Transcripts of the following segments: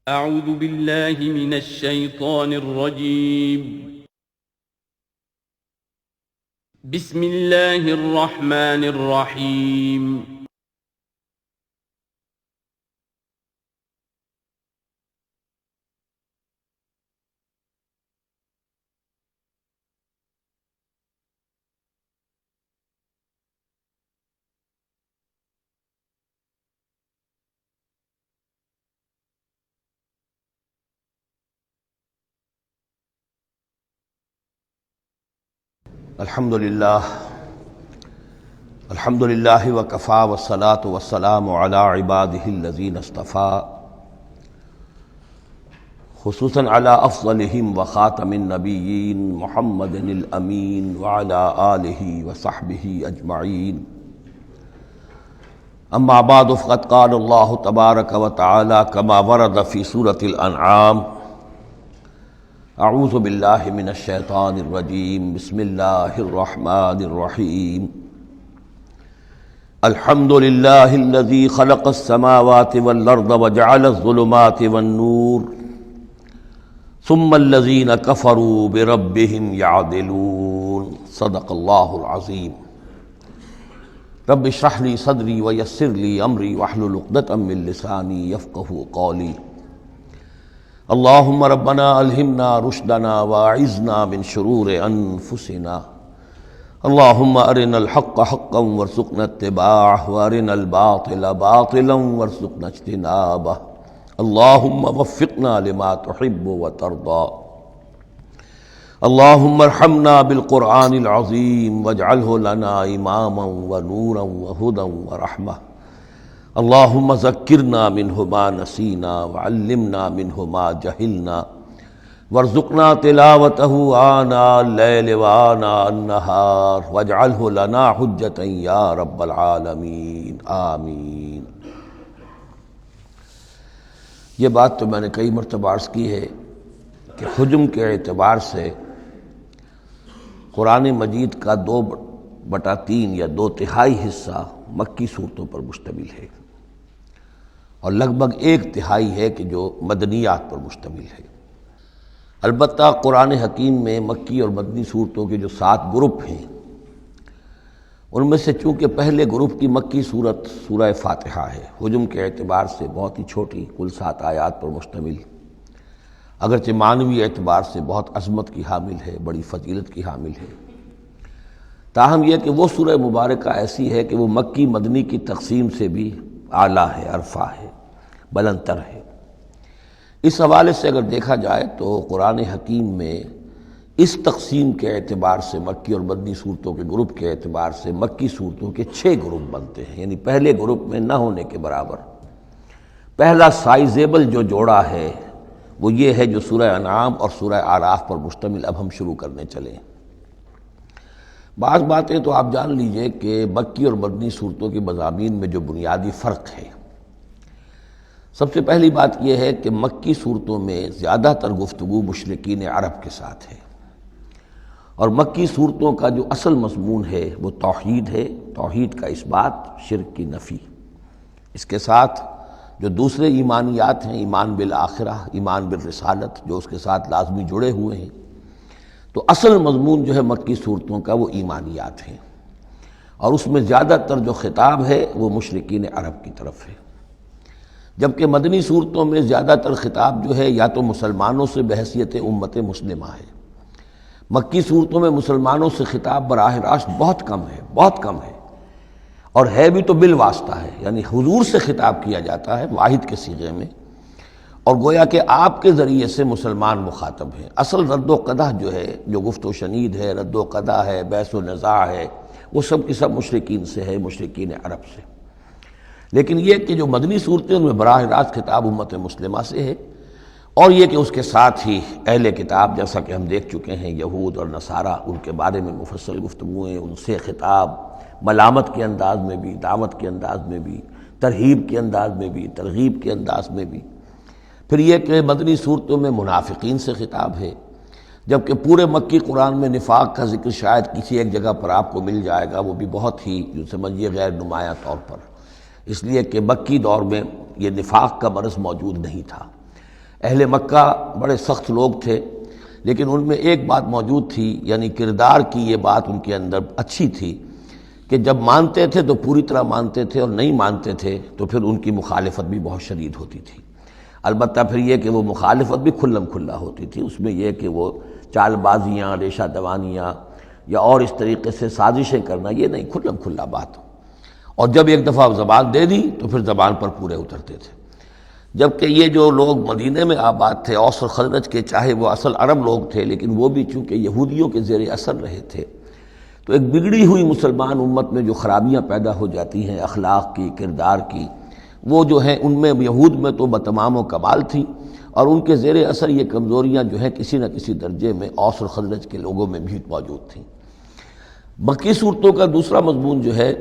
اعوذ باللہ من الشیطان الرجیم بسم اللہ الرحمن الرحیم الحمد للہ وکفا والصلاة والسلام علی عباده الذین اصطفى خصوصاً علی افضلہم وخاتم النبیین محمد الامین وعلی آلہ وصحبہ اجمعین اما بعد فقد قال اللہ تبارک وتعالی کما ورد فی سورة الانعام اعوذ باللہ من الشیطان الرجیم بسم اللہ الرحمن الرحیم الحمد للہ الذی خلق السماوات والارض وجعل الظلمات والنور ثم الذین کفروا بربهم یعدلون صدق اللہ العظیم رب اشرح لی صدری ویسر لی امری واحلل عقدۃ من لسانی یفقہوا قولی اللہم ربنا الہمنا رشدنا واعذنا من شرور انفسنا اللہم ارنا الحق حقا وارزقنا اتباعہ وارنا الباطل باطلا وارزقنا اجتنابہ اللہم وفقنا لما تحب وترضى اللہم ارحمنا بالقرآن العظیم واجعلہ لنا اماما ونورا وہدا ورحمہ اللہم ذکرنا منہ ما نسینا وعلمنا منہ ما جہلنا وارزقنا تلاوتہ آناء اللیل وآناء النہار واجعلہ لنا حجتا یا رب العالمین آمین۔ یہ بات تو میں نے کئی مرتبہ عرض کی ہے کہ حجم کے اعتبار سے قرآن مجید کا 2/3 یا 2/3 حصہ مکی صورتوں پر مشتمل ہے اور لگ بھگ 1/3 ہے کہ جو مدنیات پر مشتمل ہے۔ البتہ قرآن حکیم میں مکی اور مدنی صورتوں کے جو 7 گروپ ہیں ان میں سے چونکہ پہلے گروپ کی مکی صورت سورہ فاتحہ ہے، حجم کے اعتبار سے بہت ہی چھوٹی، کل 7 آیات پر مشتمل، اگرچہ معنوی اعتبار سے بہت عظمت کی حامل ہے، بڑی فضیلت کی حامل ہے، تاہم یہ کہ وہ سورہ مبارکہ ایسی ہے کہ وہ مکی مدنی کی تقسیم سے بھی اعلیٰ ہے، ارفع ہے، بلندتر ہے۔ اس حوالے سے اگر دیکھا جائے تو قرآن حکیم میں اس تقسیم کے اعتبار سے مکی اور مدنی صورتوں کے گروپ کے اعتبار سے مکی صورتوں کے 6 گروپ بنتے ہیں، یعنی پہلے گروپ میں نہ ہونے کے برابر۔ پہلا سائزیبل جو جوڑا ہے وہ یہ ہے جو سورہ انعام اور سورہ اعراف پر مشتمل اب ہم شروع کرنے چلیں۔ بعض باتیں تو آپ جان لیجئے کہ مکی اور مدنی صورتوں کے مضامین میں جو بنیادی فرق ہے، سب سے پہلی بات یہ ہے کہ مکی صورتوں میں زیادہ تر گفتگو مشرکین عرب کے ساتھ ہے، اور مکی صورتوں کا جو اصل مضمون ہے وہ توحید ہے، توحید کا اثبات، شرک کی نفی۔ اس کے ساتھ جو دوسرے ایمانیات ہیں، ایمان بالآخرہ، ایمان بالرسالت، جو اس کے ساتھ لازمی جڑے ہوئے ہیں، تو اصل مضمون جو ہے مکی صورتوں کا وہ ایمانیات ہیں، اور اس میں زیادہ تر جو خطاب ہے وہ مشرکین عرب کی طرف ہے، جبکہ مدنی صورتوں میں زیادہ تر خطاب جو ہے یا تو مسلمانوں سے بحیثیت امت مسلمہ ہے۔ مکی صورتوں میں مسلمانوں سے خطاب براہ راست بہت کم ہے، بہت کم ہے، اور ہے بھی تو بالواسطہ ہے، یعنی حضور سے خطاب کیا جاتا ہے واحد کے صیغے میں، اور گویا کہ آپ کے ذریعے سے مسلمان مخاطب ہیں۔ اصل رد و قدح جو ہے، جو گفت و شنید ہے، رد و قدح ہے، بحث و نزاع ہے، وہ سب کی سب مشرکین سے ہے، مشرکین عرب سے۔ لیکن یہ کہ جو مدنی صورتیں ان میں براہ راست خطاب امت مسلمہ سے ہے، اور یہ کہ اس کے ساتھ ہی اہل کتاب، جیسا کہ ہم دیکھ چکے ہیں، یہود اور نصارہ، ان کے بارے میں مفصل گفتگویں، ان سے خطاب ملامت کے انداز میں بھی، دعوت کے انداز میں بھی، ترہیب کے انداز میں بھی، ترغیب کے انداز میں بھی۔ پھر یہ کہ مدنی صورتوں میں منافقین سے خطاب ہے، جبکہ پورے مکی قرآن میں نفاق کا ذکر شاید کسی ایک جگہ پر آپ کو مل جائے گا، وہ بھی بہت ہی جو سمجھیے غیر نمایاں طور پر، اس لیے کہ مکی دور میں یہ نفاق کا مرض موجود نہیں تھا۔ اہل مکہ بڑے سخت لوگ تھے، لیکن ان میں ایک بات موجود تھی، یعنی کردار کی یہ بات ان کے اندر اچھی تھی کہ جب مانتے تھے تو پوری طرح مانتے تھے، اور نہیں مانتے تھے تو پھر ان کی مخالفت بھی بہت شدید ہوتی تھی۔ البتہ پھر یہ کہ وہ مخالفت بھی کھلم کھلا ہوتی تھی، اس میں یہ کہ وہ چال بازیاں، ریشہ دوانیاں یا اور اس طریقے سے سازشیں کرنا، یہ نہیں، کھلم کھلا بات۔ اور جب ایک دفعہ زبان دے دی تو پھر زبان پر پورے اترتے تھے۔ جبکہ یہ جو لوگ مدینے میں آباد تھے، اوس اور خزرج کے، چاہے وہ اصل عرب لوگ تھے لیکن وہ بھی چونکہ یہودیوں کے زیر اثر رہے تھے، تو ایک بگڑی ہوئی مسلمان امت میں جو خرابیاں پیدا ہو جاتی ہیں اخلاق کی، کردار کی، وہ جو ہیں ان میں یہود میں تو بتمام و کمال تھی، اور ان کے زیر اثر یہ کمزوریاں جو ہیں کسی نہ کسی درجے میں اوس اور خزرج کے لوگوں میں بھی موجود تھیں۔ مکی صورتوں کا دوسرا مضمون جو ہے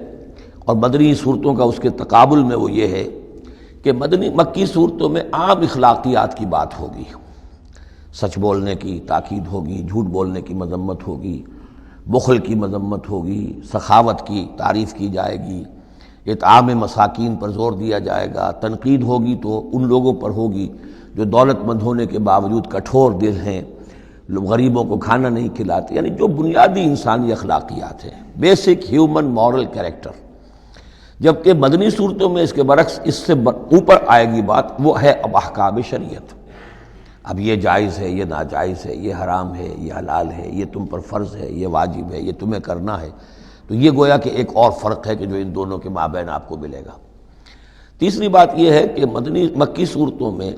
اور مدنی صورتوں کا اس کے تقابل میں وہ یہ ہے کہ مکی صورتوں میں عام اخلاقیات کی بات ہوگی، سچ بولنے کی تاکید ہوگی، جھوٹ بولنے کی مذمت ہوگی، بخل کی مذمت ہوگی، سخاوت کی تعریف کی جائے گی، اطعام مساکین پر زور دیا جائے گا، تنقید ہوگی تو ان لوگوں پر ہوگی جو دولت مند ہونے کے باوجود کٹھور دل ہیں، غریبوں کو کھانا نہیں کھلاتے، یعنی جو بنیادی انسانی اخلاقیات ہیں، بیسک ہیومن مورل کریکٹر۔ جبکہ مدنی صورتوں میں اس کے برعکس اس سے اوپر آئے گی بات، وہ ہے اب احکام شریعت۔ اب یہ جائز ہے، یہ ناجائز ہے، یہ حرام ہے، یہ حلال ہے، یہ تم پر فرض ہے، یہ واجب ہے، یہ تمہیں کرنا ہے۔ تو یہ گویا کہ ایک اور فرق ہے کہ جو ان دونوں کے مابین آپ کو ملے گا۔ تیسری بات یہ ہے کہ مکی صورتوں میں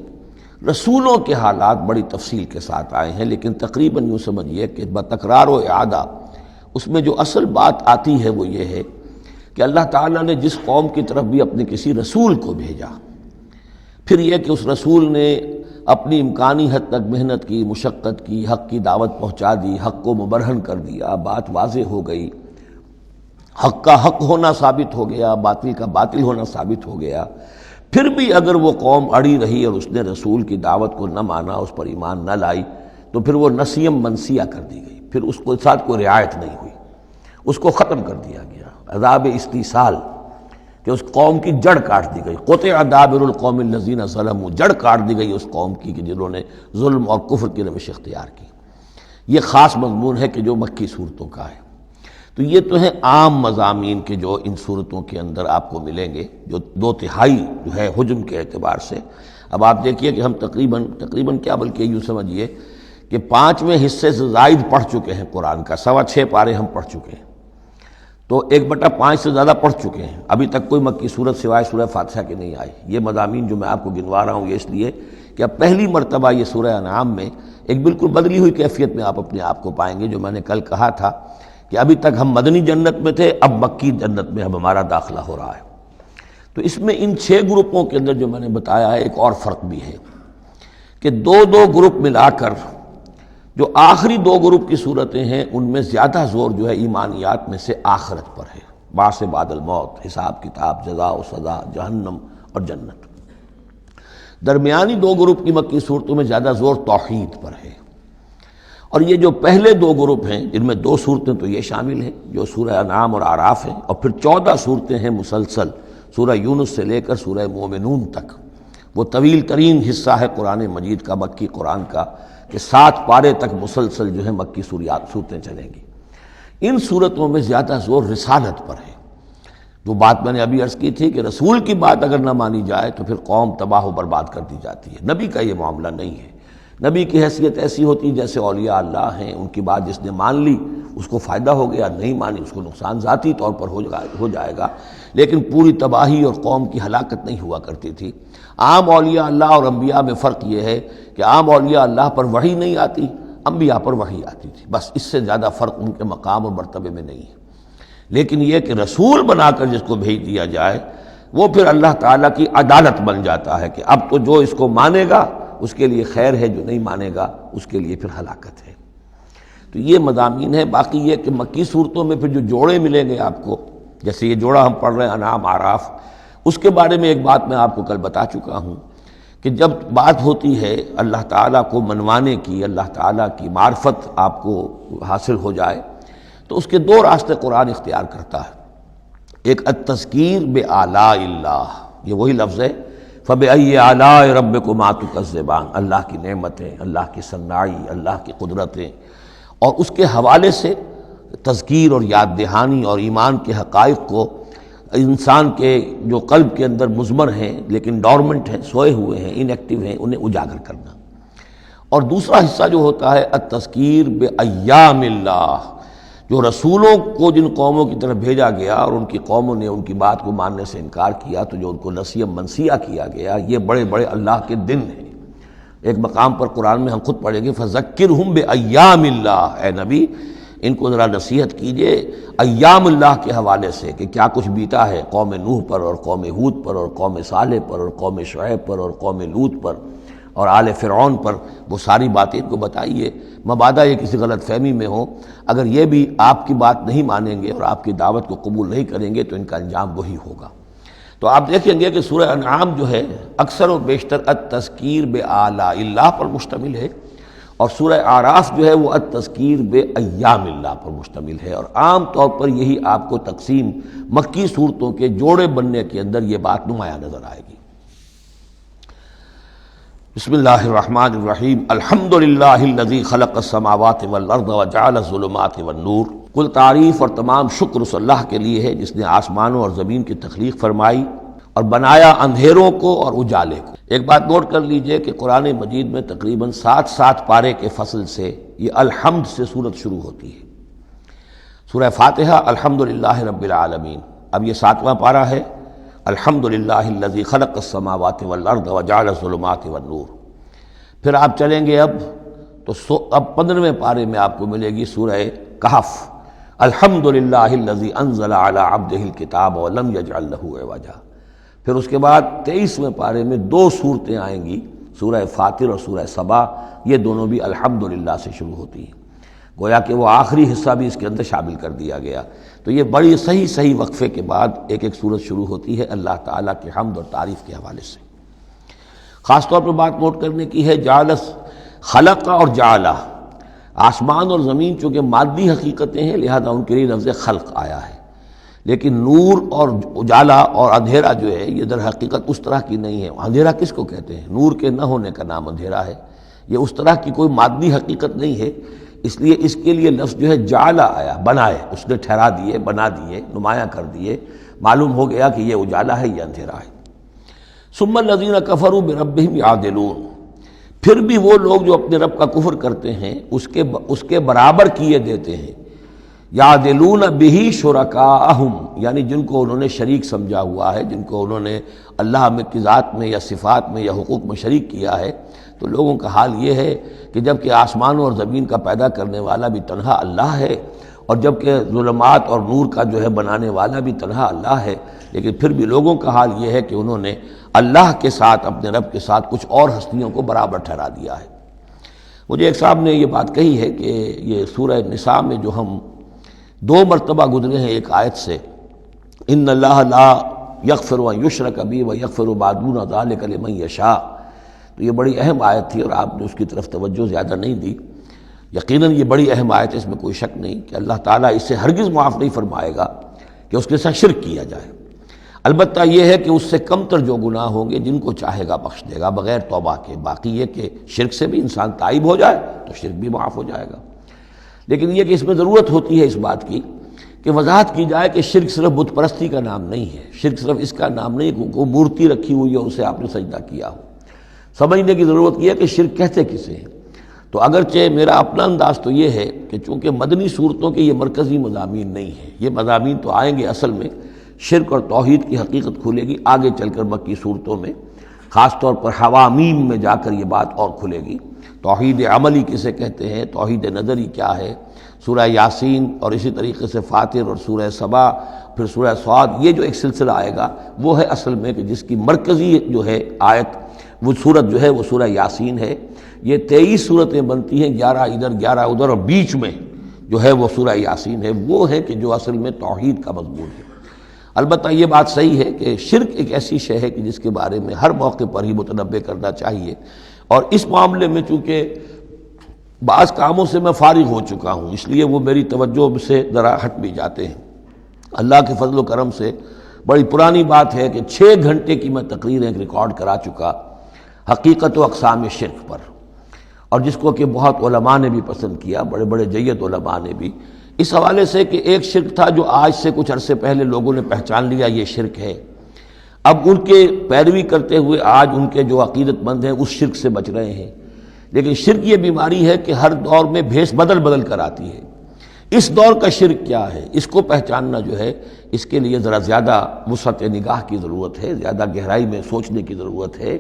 رسولوں کے حالات بڑی تفصیل کے ساتھ آئے ہیں، لیکن تقریباً یوں سمجھیے کہ بتکرار و اعادہ اس میں جو اصل بات آتی ہے وہ یہ ہے کہ اللہ تعالیٰ نے جس قوم کی طرف بھی اپنے کسی رسول کو بھیجا، پھر یہ کہ اس رسول نے اپنی امکانی حد تک محنت کی، مشقت کی، حق کی دعوت پہنچا دی، حق کو مبرہن کر دیا، بات واضح ہو گئی، حق کا حق ہونا ثابت ہو گیا، باطل کا باطل ہونا ثابت ہو گیا، پھر بھی اگر وہ قوم اڑی رہی اور اس نے رسول کی دعوت کو نہ مانا، اس پر ایمان نہ لائی، تو پھر وہ نسیم منسیہ کر دی گئی، پھر اس کو ساتھ کوئی رعایت نہیں ہوئی، اس کو ختم کر دیا گیا، عذاب استیصال، کہ اس قوم کی جڑ کاٹ دی گئی، قطع دابر القوم الذین ظلموا، جڑ کاٹ دی گئی اس قوم کی کہ جنہوں نے ظلم اور کفر کی روش اختیار کی۔ یہ خاص مضمون ہے کہ جو مکی صورتوں کا ہے۔ تو یہ تو ہیں عام مضامین کے جو ان صورتوں کے اندر آپ کو ملیں گے، جو 2/3 جو ہے حجم کے اعتبار سے۔ اب آپ دیکھیے کہ ہم تقریباً کیا بلکہ یوں سمجھیے کہ 5ویں حصے سے زائد پڑھ چکے ہیں قرآن کا، 6.25 پارے ہم پڑھ چکے ہیں، تو 1/5 سے زیادہ پڑھ چکے ہیں۔ ابھی تک کوئی مکی صورت سوائے سورہ فاتحہ کے نہیں آئی۔ یہ مضامین جو میں آپ کو گنوا رہا ہوں یہ اس لیے کہ اب پہلی مرتبہ یہ سورہ انعام میں ایک بالکل بدلی ہوئی کیفیت میں آپ اپنے آپ کو پائیں گے، جو میں نے کل کہا تھا کہ ابھی تک ہم مدنی جنت میں تھے، اب مکی جنت میں اب ہمارا داخلہ ہو رہا ہے۔ تو اس میں ان 6 گروپوں کے اندر جو میں نے بتایا ہے ایک اور فرق بھی ہے کہ 2 گروپ ملا کر جو آخری 2 گروپ کی صورتیں ہیں ان میں زیادہ زور جو ہے ایمانیات میں سے آخرت پر ہے، بعث بعد الموت، حساب کتاب، جزا و سزا، جہنم اور جنت۔ درمیانی 2 گروپ کی مکی صورتوں میں زیادہ زور توحید پر ہے، اور یہ جو پہلے 2 گروپ ہیں جن میں 2 صورتیں تو یہ شامل ہیں جو سورہ انعام اور اعراف ہیں، اور پھر 14 صورتیں ہیں مسلسل سورہ یونس سے لے کر سورہ مومنون تک۔ وہ طویل ترین حصہ ہے قرآن مجید کا، مکی قرآن کا، کہ 7 پارے تک مسلسل جو ہے مکی صورتیں چلیں گی۔ ان صورتوں میں زیادہ زور رسالت پر ہے۔ جو بات میں نے ابھی عرض کی تھی کہ رسول کی بات اگر نہ مانی جائے تو پھر قوم تباہ و برباد کر دی جاتی ہے۔ نبی کا یہ معاملہ نہیں ہے، نبی کی حیثیت ایسی ہوتی جیسے اولیاء اللہ ہیں، ان کی بات جس نے مان لی اس کو فائدہ ہو گیا، نہیں مانی اس کو نقصان ذاتی طور پر ہو جائے گا، لیکن پوری تباہی اور قوم کی ہلاکت نہیں ہوا کرتی تھی۔ عام اولیاء اللہ اور انبیاء میں فرق یہ ہے کہ عام اولیاء اللہ پر وحی نہیں آتی، انبیاء پر وحی آتی تھی، بس اس سے زیادہ فرق ان کے مقام اور مرتبے میں نہیں ہے۔ لیکن یہ کہ رسول بنا کر جس کو بھیج دیا جائے وہ پھر اللہ تعالیٰ کی عدالت بن جاتا ہے کہ اب تو جو اس کو مانے گا اس کے لیے خیر ہے، جو نہیں مانے گا اس کے لیے پھر ہلاکت ہے۔ تو یہ مضامین ہے۔ باقی یہ کہ مکی صورتوں میں پھر جو جوڑے ملیں گے آپ کو، جیسے یہ جوڑا ہم پڑھ رہے ہیں انعام اعراف، اس کے بارے میں ایک بات میں آپ کو کل بتا چکا ہوں کہ جب بات ہوتی ہے اللہ تعالیٰ کو منوانے کی، اللہ تعالیٰ کی معرفت آپ کو حاصل ہو جائے، تو اس کے 2 راستے قرآن اختیار کرتا ہے۔ ایک التذکیر بآلاء اللہ، یہ وہی لفظ ہے فَبِأَيِّ آلَاءِ رَبِّكُمَا تُكَذِّبَانِ، اللہ کی نعمتیں، اللہ کی صنائی، اللہ کی قدرتیں، اور اس کے حوالے سے تذکیر اور یاد دہانی اور ایمان کے حقائق کو انسان کے جو قلب کے اندر مضمر ہیں لیکن ڈورمنٹ ہیں، سوئے ہوئے ہیں، ان ایکٹیو ہیں، انہیں اجاگر کرنا۔ اور دوسرا حصہ جو ہوتا ہے التذکیر بایام اللہ، جو رسولوں کو جن قوموں کی طرف بھیجا گیا اور ان کی قوموں نے ان کی بات کو ماننے سے انکار کیا تو جو ان کو نسیہ منسیہ کیا گیا، یہ بڑے بڑے اللہ کے دن ہیں۔ ایک مقام پر قرآن میں ہم خود پڑھیں گے فذکرہم بایام اللہ، اے نبی ان کو ذرا نصیحت کیجئے ایام اللہ کے حوالے سے کہ کیا کچھ بیتا ہے قوم نوح پر اور قوم ہود پر اور قوم صالح پر اور قوم شعیب پر اور قوم لوط پر اور آل فرعون پر، وہ ساری باتیں ان کو بتائیے، مبادا یہ کسی غلط فہمی میں ہو، اگر یہ بھی آپ کی بات نہیں مانیں گے اور آپ کی دعوت کو قبول نہیں کریں گے تو ان کا انجام وہی ہوگا۔ تو آپ دیکھیں گے کہ سورہ انعام جو ہے اکثر و بیشتر التذکیر بآلاء اللہ پر مشتمل ہے، اور سورہ اعراف جو ہے وہ التذکیر بایام اللہ پر مشتمل ہے، اور عام طور پر یہی آپ کو تقسیم مکی صورتوں کے جوڑے بننے کے اندر یہ بات نمایاں نظر آئے گی۔ بسم اللہ الرحمن الرحیم، الحمد للہ الذی خلق السماوات والارض وجعل الظلمات والنور، کل تعریف اور تمام شکر اس اللہ کے لیے ہے جس نے آسمانوں اور زمین کی تخلیق فرمائی اور بنایا اندھیروں کو اور اجالے کو۔ ایک بات نوٹ کر لیجئے کہ قرآن مجید میں تقریباً 7 پارے کے فصل سے یہ الحمد سے سورت شروع ہوتی ہے۔ سورہ فاتحہ الحمدللہ رب العالمین، اب یہ 7واں پارہ ہے، الحمدللہ الذی خلق السماوات والارض وجعل الظلمات والنور۔ پھر آپ چلیں گے اب 15ویں پارے میں آپ کو ملے گی سورہ کہف، الحمدللہ الذی انزل علی عبدہ الکتاب ولم یجعل لہ عوجا۔ پھر اس کے بعد 23ویں پارے میں 2 صورتیں آئیں گی، سورہ فاطر اور سورہ سبا، یہ دونوں بھی الحمدللہ سے شروع ہوتی ہیں، گویا کہ وہ آخری حصہ بھی اس کے اندر شامل کر دیا گیا۔ تو یہ بڑی صحیح وقفے کے بعد ایک سورت شروع ہوتی ہے اللہ تعالیٰ کے حمد اور تعریف کے حوالے سے۔ خاص طور پر بات نوٹ کرنے کی ہے جعلس، خلق اور جعلہ، آسمان اور زمین چونکہ مادی حقیقتیں ہیں لہذا ان کے لیے لفظ خلق آیا ہے، لیکن نور اور اجالا اور اندھیرا جو ہے یہ در حقیقت اس طرح کی نہیں ہے۔ اندھیرا کس کو کہتے ہیں؟ نور کے نہ ہونے کا نام اندھیرا ہے، یہ اس طرح کی کوئی مادی حقیقت نہیں ہے، اس لیے اس کے لیے لفظ جو ہے جعلا آیا، بنائے، اس نے ٹھہرا دیے، بنا دیے، نمایاں کر دیے، معلوم ہو گیا کہ یہ اجالا ہے، یہ اندھیرا ہے۔ ثم الذین کفروا بربہم یعدلون، پھر بھی وہ لوگ جو اپنے رب کا کفر کرتے ہیں اس کے برابر کیے دیتے ہیں، یعدلون بہ شرکاءہم، یعنی جن کو انہوں نے شریک سمجھا ہوا ہے، جن کو انہوں نے اللہ میں کی ذات میں یا صفات میں یا حقوق میں شریک کیا ہے، تو لوگوں کا حال یہ ہے کہ جب کہ آسمانوں اور زمین کا پیدا کرنے والا بھی تنہا اللہ ہے، اور جب کہ ظلمات اور نور کا جو ہے بنانے والا بھی تنہا اللہ ہے، لیکن پھر بھی لوگوں کا حال یہ ہے کہ انہوں نے اللہ کے ساتھ، اپنے رب کے ساتھ کچھ اور ہستیوں کو برابر ٹھہرا دیا ہے۔ مجھے ایک صاحب نے یہ بات کہی ہے کہ یہ سورہ نساء میں جو ہم 2 مرتبہ گزرے ہیں ایک آیت سے، ان اللہ لا یغفر ان یشرک بہ ویغفر ما دون ذلک لمن یشاء، تو یہ بڑی اہم آیت تھی اور آپ نے اس کی طرف توجہ زیادہ نہیں دی۔ یقیناً یہ بڑی اہم آیت ہے، اس میں کوئی شک نہیں کہ اللہ تعالیٰ اس سے ہرگز معاف نہیں فرمائے گا کہ اس کے ساتھ شرک کیا جائے۔ البتہ یہ ہے کہ اس سے کم تر جو گناہ ہوں گے جن کو چاہے گا بخش دے گا بغیر توبہ کے، باقی یہ کہ شرک سے بھی انسان تائب ہو جائے تو شرک بھی معاف ہو جائے گا۔ لیکن یہ کہ اس میں ضرورت ہوتی ہے اس بات کی کہ وضاحت کی جائے کہ شرک صرف بت پرستی کا نام نہیں ہے، شرک صرف اس کا نام نہیں کہ کوئی مورتی رکھی ہوئی ہے اسے آپ نے سجدہ کیا ہو۔ سمجھنے کی ضرورت یہ ہے کہ شرک کہتے کسے ہیں۔ تو اگرچہ میرا اپنا انداز تو یہ ہے کہ چونکہ مدنی صورتوں کے یہ مرکزی مضامین نہیں ہیں، یہ مضامین تو آئیں گے، اصل میں شرک اور توحید کی حقیقت کھلے گی آگے چل کر مکی صورتوں میں، خاص طور پر حوامیم میں جا کر یہ بات اور کھلے گی۔ توحید عملی کسے کہتے ہیں، توحید نظری کیا ہے، سورہ یاسین اور اسی طریقے سے فاطر اور سورہ سبا، پھر سورہ صاد، یہ جو ایک سلسلہ آئے گا وہ ہے اصل میں کہ جس کی مرکزی جو ہے آیت، وہ صورت جو ہے وہ سورہ یاسین ہے۔ یہ 23 صورتیں بنتی ہیں، 11 ادھر 11 ادھر، اور بیچ میں جو ہے وہ سورہ یاسین ہے، وہ ہے کہ جو اصل میں توحید کا مضمون ہے۔ البتہ یہ بات صحیح ہے کہ شرک ایک ایسی شے ہے کہ جس کے بارے میں ہر موقع پر ہی متنبہ کرنا چاہیے، اور اس معاملے میں چونکہ بعض کاموں سے میں فارغ ہو چکا ہوں اس لیے وہ میری توجہ سے ذرا ہٹ بھی جاتے ہیں۔ اللہ کے فضل و کرم سے بڑی پرانی بات ہے کہ 6 گھنٹے کی میں تقریر ایک ریکارڈ کرا چکا حقیقت و اقسام شرک پر، اور جس کو کہ بہت علماء نے بھی پسند کیا، بڑے بڑے جید علماء نے بھی، اس حوالے سے کہ ایک شرک تھا جو آج سے کچھ عرصے پہلے لوگوں نے پہچان لیا یہ شرک ہے، اب ان کے پیروی کرتے ہوئے آج ان کے جو عقیدت مند ہیں اس شرک سے بچ رہے ہیں۔ لیکن شرک یہ بیماری ہے کہ ہر دور میں بھیس بدل بدل کر آتی ہے۔ اس دور کا شرک کیا ہے، اس کو پہچاننا جو ہے، اس کے لیے ذرا زیادہ وسعت نگاہ کی ضرورت ہے، زیادہ گہرائی میں سوچنے کی ضرورت ہے۔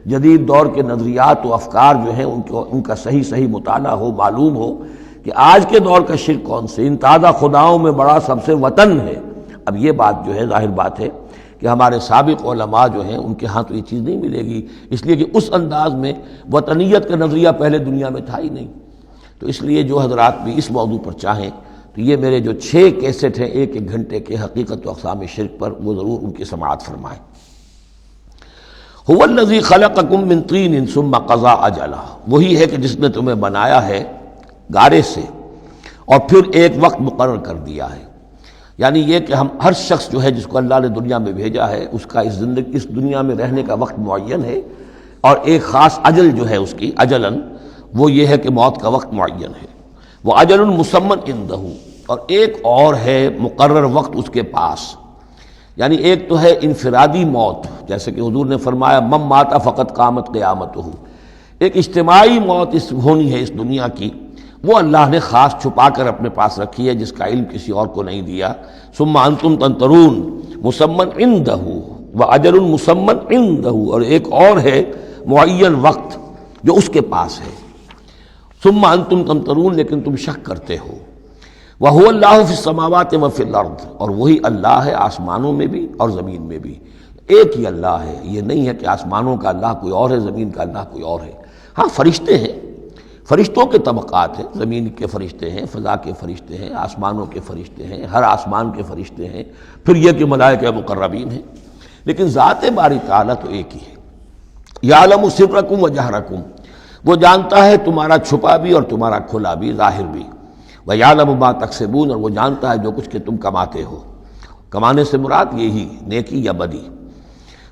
جدید دور کے نظریات و افکار جو ہیں ان کا صحیح مطالعہ ہو، معلوم ہو کہ آج کے دور کا شرک کون سے، ان تازہ خداؤں میں بڑا سب سے وطن ہے۔ اب یہ بات جو ہے ظاہر بات ہے کہ ہمارے سابق علماء جو ہیں ان کے ہاں تو یہ چیز نہیں ملے گی، اس لیے کہ اس انداز میں وطنیت کا نظریہ پہلے دنیا میں تھا ہی نہیں۔ تو اس لیے جو حضرات بھی اس موضوع پر چاہیں تو یہ میرے جو 6 کیسٹ ہیں 1 گھنٹے کے حقیقت و اقسام شرک پر، وہ ضرور ان کی سماعت فرمائیں۔ هو الذی خلقکم من طین ثم قضى اجلا، وہی ہے کہ جس نے تمہیں بنایا ہے گارے سے اور پھر ایک وقت مقرر کر دیا ہے۔ یعنی یہ کہ ہم ہر شخص جو ہے جس کو اللہ نے دنیا میں بھیجا ہے اس کا اس دنیا میں رہنے کا وقت معین ہے، اور ایک خاص اجل جو ہے اس کی اجلاً وہ یہ ہے کہ موت کا وقت معین ہے۔ وہ اجل مسمى عنده، اور ایک اور ہے مقرر وقت اس کے پاس۔ یعنی ایک تو ہے انفرادی موت، جیسے کہ حضور نے فرمایا من مات فقط قامت قیامتہ، ایک اجتماعی موت ہونی ہے اس دنیا کی، وہ اللہ نے خاص چھپا کر اپنے پاس رکھی ہے، جس کا علم کسی اور کو نہیں دیا۔ ثم انتم تنظرون مسمى عنده واجل مسمى عنده، اور ایک اور ہے معین وقت جو اس کے پاس ہے۔ ثم انتم تنظرون، لیکن تم شک کرتے ہو۔ وَهُوَ اللَّهُ فِي السَّمَاوَاتِ وَفِي الْأَرْضِ، اور وہی اللہ ہے آسمانوں میں بھی اور زمین میں بھی، ایک ہی اللہ ہے۔ یہ نہیں ہے کہ آسمانوں کا اللہ کوئی اور ہے، زمین کا اللہ کوئی اور ہے۔ ہاں فرشتے ہیں، فرشتوں کے طبقات ہیں، زمین کے فرشتے ہیں، فضا کے فرشتے ہیں، آسمانوں کے فرشتے ہیں، ہر آسمان کے فرشتے ہیں، پھر یہ کہ ملائکہ مقربین ہیں، لیکن ذات باری تعالیٰ تو ایک ہی ہے۔ یعلم سرکم و جہرکم، وہ جانتا ہے تمہارا چھپا بھی اور تمہارا کھلا بھی، ظاہر بھی۔ وَيَعْلَمُ مَا تَكْسِبُونَ، اور وہ جانتا ہے جو کچھ کہ تم کماتے ہو۔ کمانے سے مراد یہی نیکی یا بدی۔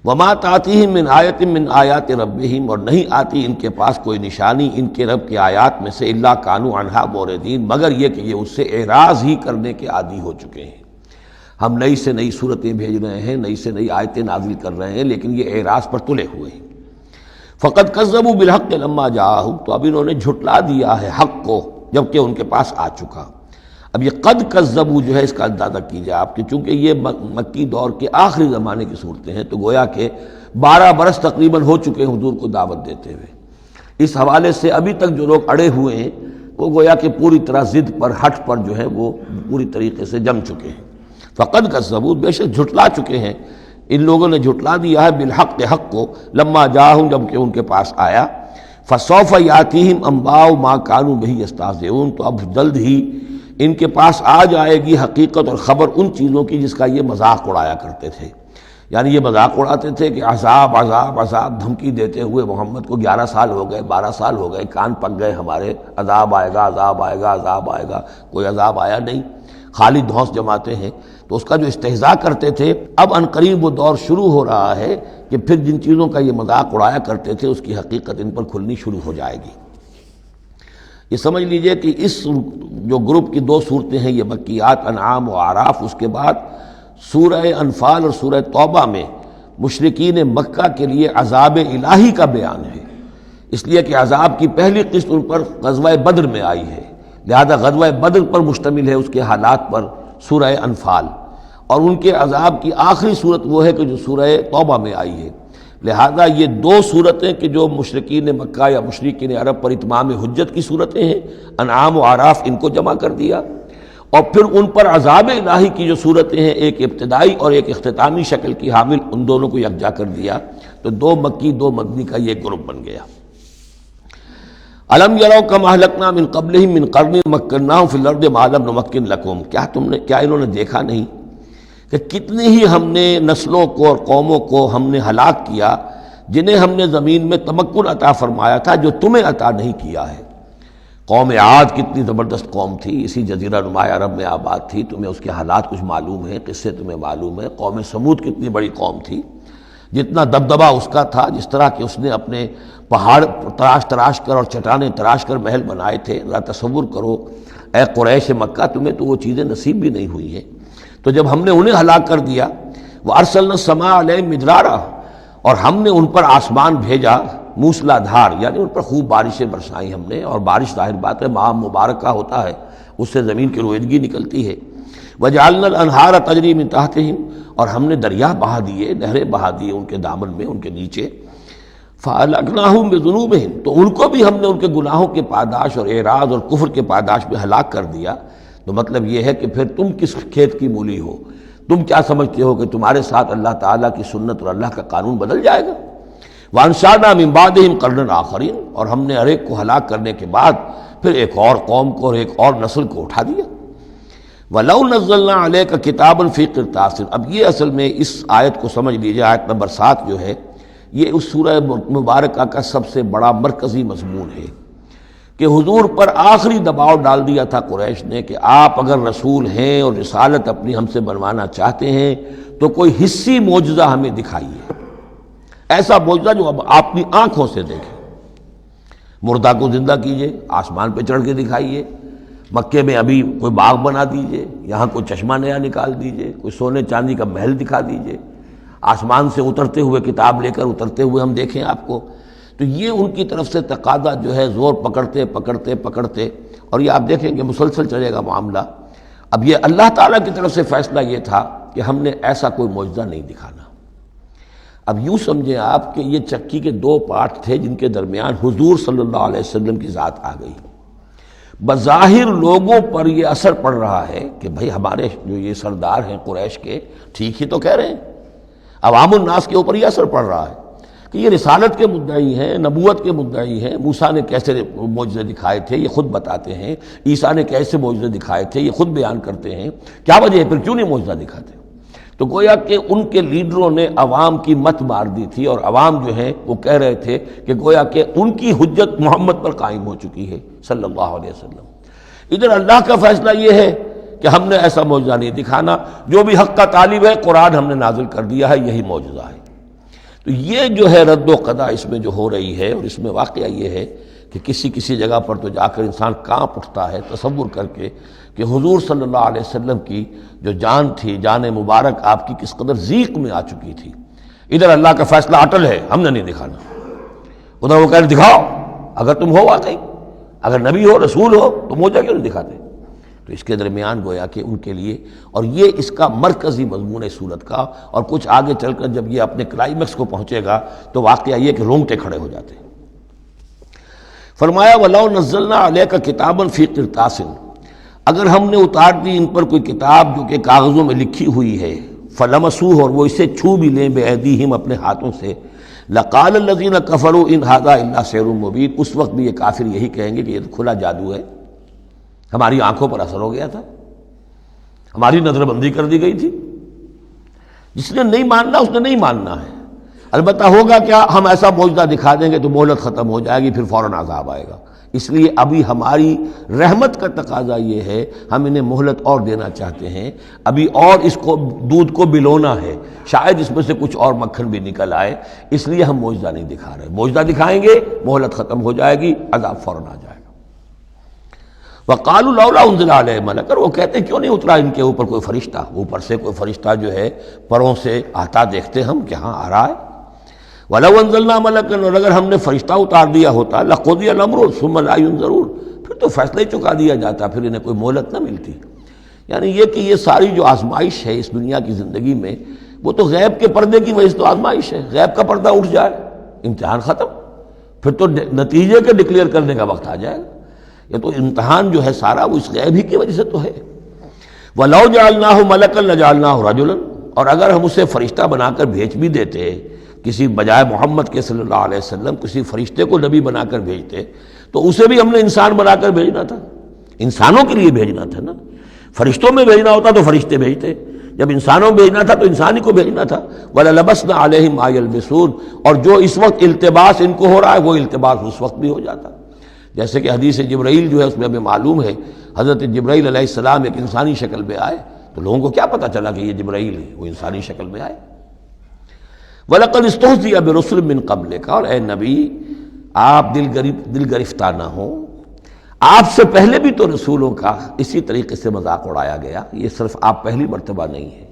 وَمَا تَأْتِيهِم مِّنْ آیَةٍ مِّنْ آیَاتِ رَبِّهِمْ، اور نہیں آتی ان کے پاس کوئی نشانی ان کے رب کے آیات میں سے، إِلَّا كَانُوا عَنْهَا مُعْرِضِينَ، مگر یہ کہ یہ اس سے اعراض ہی کرنے کے عادی ہو چکے ہیں۔ ہم نئی سے نئی صورتیں بھیج رہے ہیں، نئی سے نئی آیتیں نازل کر رہے ہیں، لیکن یہ اعراض پر تلے ہوئے ہیں۔ فَقَدْ كَذَّبُوا بِالْحَقِّ لَمَّا جَاءَهُمْ، تو اب انہوں نے جھٹلا دیا ہے حق کو جبکہ ان کے پاس آ چکا۔ اب یہ قد کذبوا جو ہے اس کا اندازہ کیجئے آپ کہ چونکہ یہ مکی دور کے آخری زمانے کی صورتیں ہیں، تو گویا کہ 12 برس تقریباً ہو چکے ہیں حضور کو دعوت دیتے ہوئے۔ اس حوالے سے ابھی تک جو لوگ اڑے ہوئے ہیں وہ گویا کہ پوری طرح ضد پر، ہٹ پر جو ہے وہ پوری طریقے سے جم چکے ہیں۔ فقد کذبوا، بے شک جھٹلا چکے ہیں، ان لوگوں نے جھٹلا دیا ہے بالحق، حق کو، لما جاءہم، جب کہ ان کے پاس آیا، فسوف یاتیہم انباء ما کانوا بہ یستہزئون، تو اب جلد ہی ان کے پاس آ جائے گی حقیقت اور خبر ان چیزوں کی جس کا یہ مذاق اڑایا کرتے تھے۔ یعنی یہ مذاق اڑاتے تھے کہ عذاب عذاب عذاب، دھمکی دیتے ہوئے محمد کو 11 سال ہو گئے، 12 سال ہو گئے، کان پک گئے ہمارے، عذاب آئے گا عذاب آئے گا عذاب آئے گا، کوئی عذاب آیا نہیں، خالی دھونس جماتے ہیں۔ تو اس کا جو استہزاء کرتے تھے، اب عنقریب وہ دور شروع ہو رہا ہے کہ پھر جن چیزوں کا یہ مذاق اڑایا کرتے تھے اس کی حقیقت ان پر کھلنی شروع ہو جائے گی۔ یہ سمجھ لیجئے کہ اس جو گروپ کی 2 صورتیں ہیں، یہ مکیات انعام و اعراف، اس کے بعد سورہ انفال اور سورہ توبہ میں مشرکین مکہ کے لیے عذاب الہی کا بیان ہے، اس لیے کہ عذاب کی پہلی قسط ان پر غزوہ بدر میں آئی ہے، لہذا غزوہ بدر پر مشتمل ہے اس کے حالات پر سورہ انفال، اور ان کے عذاب کی آخری صورت وہ ہے کہ جو سورہ توبہ میں آئی ہے۔ لہذا یہ 2 صورتیں کہ جو مشرکین مکہ یا مشرکین عرب پر اتمام حجت کی صورتیں ہیں، انعام و اعراف، ان کو جمع کر دیا، اور پھر ان پر عذاب الہی کی جو صورتیں ہیں، ایک ابتدائی اور ایک اختتامی شکل کی حامل، ان دونوں کو یکجا کر دیا، تو 2 مکی 2 مدنی کا یہ گروپ بن گیا۔ الم یروا کما اہلکنا من قبلہم من قرن مکناہم فی الارض ما لم نمکن لکم، کیا انہوں نے دیکھا نہیں کہ کتنی ہی ہم نے نسلوں کو اور قوموں کو ہم نے ہلاک کیا جنہیں ہم نے زمین میں تمکن عطا فرمایا تھا جو تمہیں عطا نہیں کیا ہے۔ قوم عاد کتنی زبردست قوم تھی، اسی جزیرہ نما عرب میں آباد تھی، تمہیں اس کے حالات کچھ معلوم ہیں، قصے تمہیں معلوم ہیں۔ قوم سمود کتنی بڑی قوم تھی، جتنا دبدبہ اس کا تھا، جس طرح کہ اس نے اپنے پہاڑ تراش کر اور چٹانیں تراش کر محل بنائے تھے، ذرا تصور کرو اے قریش مکہ، تمہیں تو وہ چیزیں نصیب بھی نہیں ہوئی ہیں۔ تو جب ہم نے انہیں ہلاک کر دیا، وَأَرْسَلْنَا السَّمَاءَ عَلَيْهِمْ مِدْرَارًا، اور ہم نے ان پر آسمان بھیجا موسلا دھار، یعنی ان پر خوب بارشیں برسائیں ہم نے، اور بارش ظاہر بات ہے ماہ مبارک کا ہوتا ہے، اس سے زمین کی رویدگی نکلتی ہے۔ وَجَعَلْنَا الْأَنْهَارَ تَجْرِي مِن تَحْتِهِمْ، اور ہم نے دریا بہا دیے، نہریں بہا دیے ان کے دامن میں، ان کے نیچے۔ فَأَهْلَكْنَاهُمْ بِذُنُوبِهِمْ، تو ان کو بھی ہم نے ان کے گناہوں کے پاداش اور اعراض اور کفر کے پاداش میں ہلاک کر دیا۔ تو مطلب یہ ہے کہ پھر تم کس کھیت کی مولی ہو؟ تم کیا سمجھتے ہو کہ تمہارے ساتھ اللہ تعالیٰ کی سنت اور اللہ کا قانون بدل جائے گا؟ وَأَنشَأْنَا مِن بَعْدِهِمْ قَرْنًا آخَرِينَ، اور ہم نے ہر ایک کو ہلاک کرنے کے بعد پھر ایک اور قوم کو اور ایک اور نسل کو اٹھا دیا۔ وَلَوْ نَزَّلْنَا عَلَيْكَ كِتَابًا فِي قِرْطَاسٍ، اب یہ اصل میں اس آیت کو سمجھ لیجیے، آیت نمبر 7 جو ہے یہ اس سورہ مبارکہ کا سب سے بڑا مرکزی مضمون ہے کہ حضور پر آخری دباؤ ڈال دیا تھا قریش نے کہ آپ اگر رسول ہیں اور رسالت اپنی ہم سے بنوانا چاہتے ہیں تو کوئی حصی معجزہ ہمیں دکھائیے، ایسا معجزہ جو اب اپنی آنکھوں سے دیکھیں۔ مردہ کو زندہ کیجئے، آسمان پہ چڑھ کے دکھائیے، مکے میں ابھی کوئی باغ بنا دیجئے، یہاں کوئی چشمہ نیا نکال دیجئے، کوئی سونے چاندی کا محل دکھا دیجئے، آسمان سے اترتے ہوئے کتاب لے کر اترتے ہوئے ہم دیکھیں آپ کو۔ تو یہ ان کی طرف سے تقاضا جو ہے زور پکڑتے، اور یہ آپ دیکھیں کہ مسلسل چلے گا معاملہ۔ اب یہ اللہ تعالیٰ کی طرف سے فیصلہ یہ تھا کہ ہم نے ایسا کوئی معجزہ نہیں دکھانا۔ اب یوں سمجھیں آپ کہ یہ چکی کے 2 پارٹ تھے جن کے درمیان حضور صلی اللہ علیہ وسلم کی ذات آ گئی۔ بظاہر لوگوں پر یہ اثر پڑ رہا ہے کہ بھئی ہمارے جو یہ سردار ہیں قریش کے ٹھیک ہی تو کہہ رہے ہیں، عوام الناس کے اوپر یہ اثر پڑ رہا ہے کہ یہ رسالت کے مدعی ہیں، نبوت کے مدعی ہیں۔ موسیٰ نے کیسے معجزے دکھائے تھے یہ خود بتاتے ہیں، عیسیٰ نے کیسے معجزے دکھائے تھے یہ خود بیان کرتے ہیں، کیا وجہ ہے پھر کیوں نہیں معجزہ دکھاتے؟ تو گویا کہ ان کے لیڈروں نے عوام کی مت مار دی تھی، اور عوام جو ہیں وہ کہہ رہے تھے کہ گویا کہ ان کی حجت محمد پر قائم ہو چکی ہے صلی اللہ علیہ وسلم۔ ادھر اللہ کا فیصلہ یہ ہے کہ ہم نے ایسا معجزہ نہیں دکھانا، جو بھی حق کا طالب ہے قرآن ہم نے نازل کر دیا ہے، یہی معجزہ ہے۔ تو یہ جو ہے رد و قضا اس میں جو ہو رہی ہے، اور اس میں واقعہ یہ ہے کہ کسی جگہ پر تو جا کر انسان کانپ اٹھتا ہے تصور کر کے کہ حضور صلی اللہ علیہ وسلم کی جو جان تھی، جان مبارک آپ کی کس قدر ضیق میں آ چکی تھی۔ ادھر اللہ کا فیصلہ اٹل ہے، ہم نے نہیں دکھانا، ادھر وہ کہہ رہے دکھاؤ، اگر تم ہو واقعی، اگر نبی ہو رسول ہو تو معجزہ کیوں نہیں دکھاتے؟ تو اس کے درمیان گویا کہ ان کے لیے، اور یہ اس کا مرکزی مضمون ہے صورت کا، اور کچھ آگے چل کر جب یہ اپنے کلائمیکس کو پہنچے گا تو واقعہ یہ کہ رونگٹے کھڑے ہو جاتے ہیں۔ فرمایا وَلَوْ نَزَّلْنَا عَلَيْكَ كِتَابًا فِي قِرْطَاسٍ، اگر ہم نے اتار دی ان پر کوئی کتاب جو کہ کاغذوں میں لکھی ہوئی ہے، فَلَمَسُوهُ، اور وہ اسے چھو بھی لیں بِأَيْدِيهِمْ اپنے ہاتھوں سے، لَقَالَ الَّذِينَ كَفَرُوا إِنْ هَذَا إِلَّا سِحْرٌ مُبِينٌ، اس وقت بھی یہ کافر یہی کہیں گے کہ یہ تو کھلا جادو ہے، ہماری آنکھوں پر اثر ہو گیا تھا، ہماری نظر بندی کر دی گئی تھی۔ جس نے نہیں ماننا اس نے نہیں ماننا ہے، البتہ ہوگا کیا، ہم ایسا معجزہ دکھا دیں گے تو مہلت ختم ہو جائے گی، پھر فوراً عذاب آئے گا۔ اس لیے ابھی ہماری رحمت کا تقاضا یہ ہے، ہم انہیں مہلت اور دینا چاہتے ہیں، ابھی اور اس کو دودھ کو بلونا ہے، شاید اس میں سے کچھ اور مکھن بھی نکل آئے، اس لیے ہم معجزہ نہیں دکھا رہے۔ معجزہ دکھائیں گے مہلت ختم ہو جائے گی، عذاب فوراً آ جائے گا۔ وَقَالُوا لَوْلَا أُنزِلَ عَلَيْهِ مَلَكٌ، وہ کہتے ہیں کیوں نہیں اترا ان کے اوپر کوئی فرشتہ، اوپر سے کوئی فرشتہ جو ہے پروں سے آتا دیکھتے ہم کہ ہاں آ رہا ہے۔ وَلَوْ أَنزَلْنَا مَلَكًا، اور اگر ہم نے فرشتہ اتار دیا ہوتا، لَقُضِيَ الْأَمْرُ ثُمَّ لَا يُنظَرُونَ، پھر تو فیصلہ ہی چکا دیا جاتا، پھر انہیں کوئی مہلت نہ ملتی۔ یعنی یہ کہ یہ ساری جو آزمائش ہے اس دنیا کی زندگی میں، وہ تو غیب کے پردے کی وجہ سے تو آزمائش ہے، غیب کا پردہ اٹھ جائے امتحان ختم، پھر تو نتیجے کے ڈکلیئر کرنے کا وقت آ جائے گا۔ یہ تو امتحان جو ہے سارا وہ اس غیب ہی کی وجہ سے تو ہے۔ وَلَوْ جَعَلْنَاهُ مَلَكًا لَجَعَلْنَاهُ رَجُلًا، اور اگر ہم اسے فرشتہ بنا کر بھیج بھی دیتے، کسی بجائے محمد کے صلی اللہ علیہ وسلم کسی فرشتے کو نبی بنا کر بھیجتے، تو اسے بھی ہم نے انسان بنا کر بھیجنا تھا، انسانوں کے لیے بھیجنا تھا نا۔ فرشتوں میں بھیجنا ہوتا تو فرشتے بھیجتے، جب انسانوں میں بھیجنا تھا تو انسانی کو بھیجنا تھا۔ وَلَلَبَسْنَا عَلَيْهِمْ مَا يَلْبِسُونَ، اور جو اس وقت التباس ان کو ہو رہا ہے وہ التباس اس وقت بھی ہو جاتا۔ جیسے کہ حدیث جبرائیل جو ہے اس میں ہمیں معلوم ہے حضرت جبرائیل علیہ السلام ایک انسانی شکل میں آئے، تو لوگوں کو کیا پتہ چلا کہ یہ جبرائیل ہے، وہ انسانی شکل میں آئے۔ وَلَقَدِ اسْتُهْزِئَ بِرُسُلٍ مِّن قَبْلِكَ، اور اے نبی آپ دل گرفتار نہ ہوں، آپ سے پہلے بھی تو رسولوں کا اسی طریقے سے مذاق اڑایا گیا، یہ صرف آپ پہلی مرتبہ نہیں ہے۔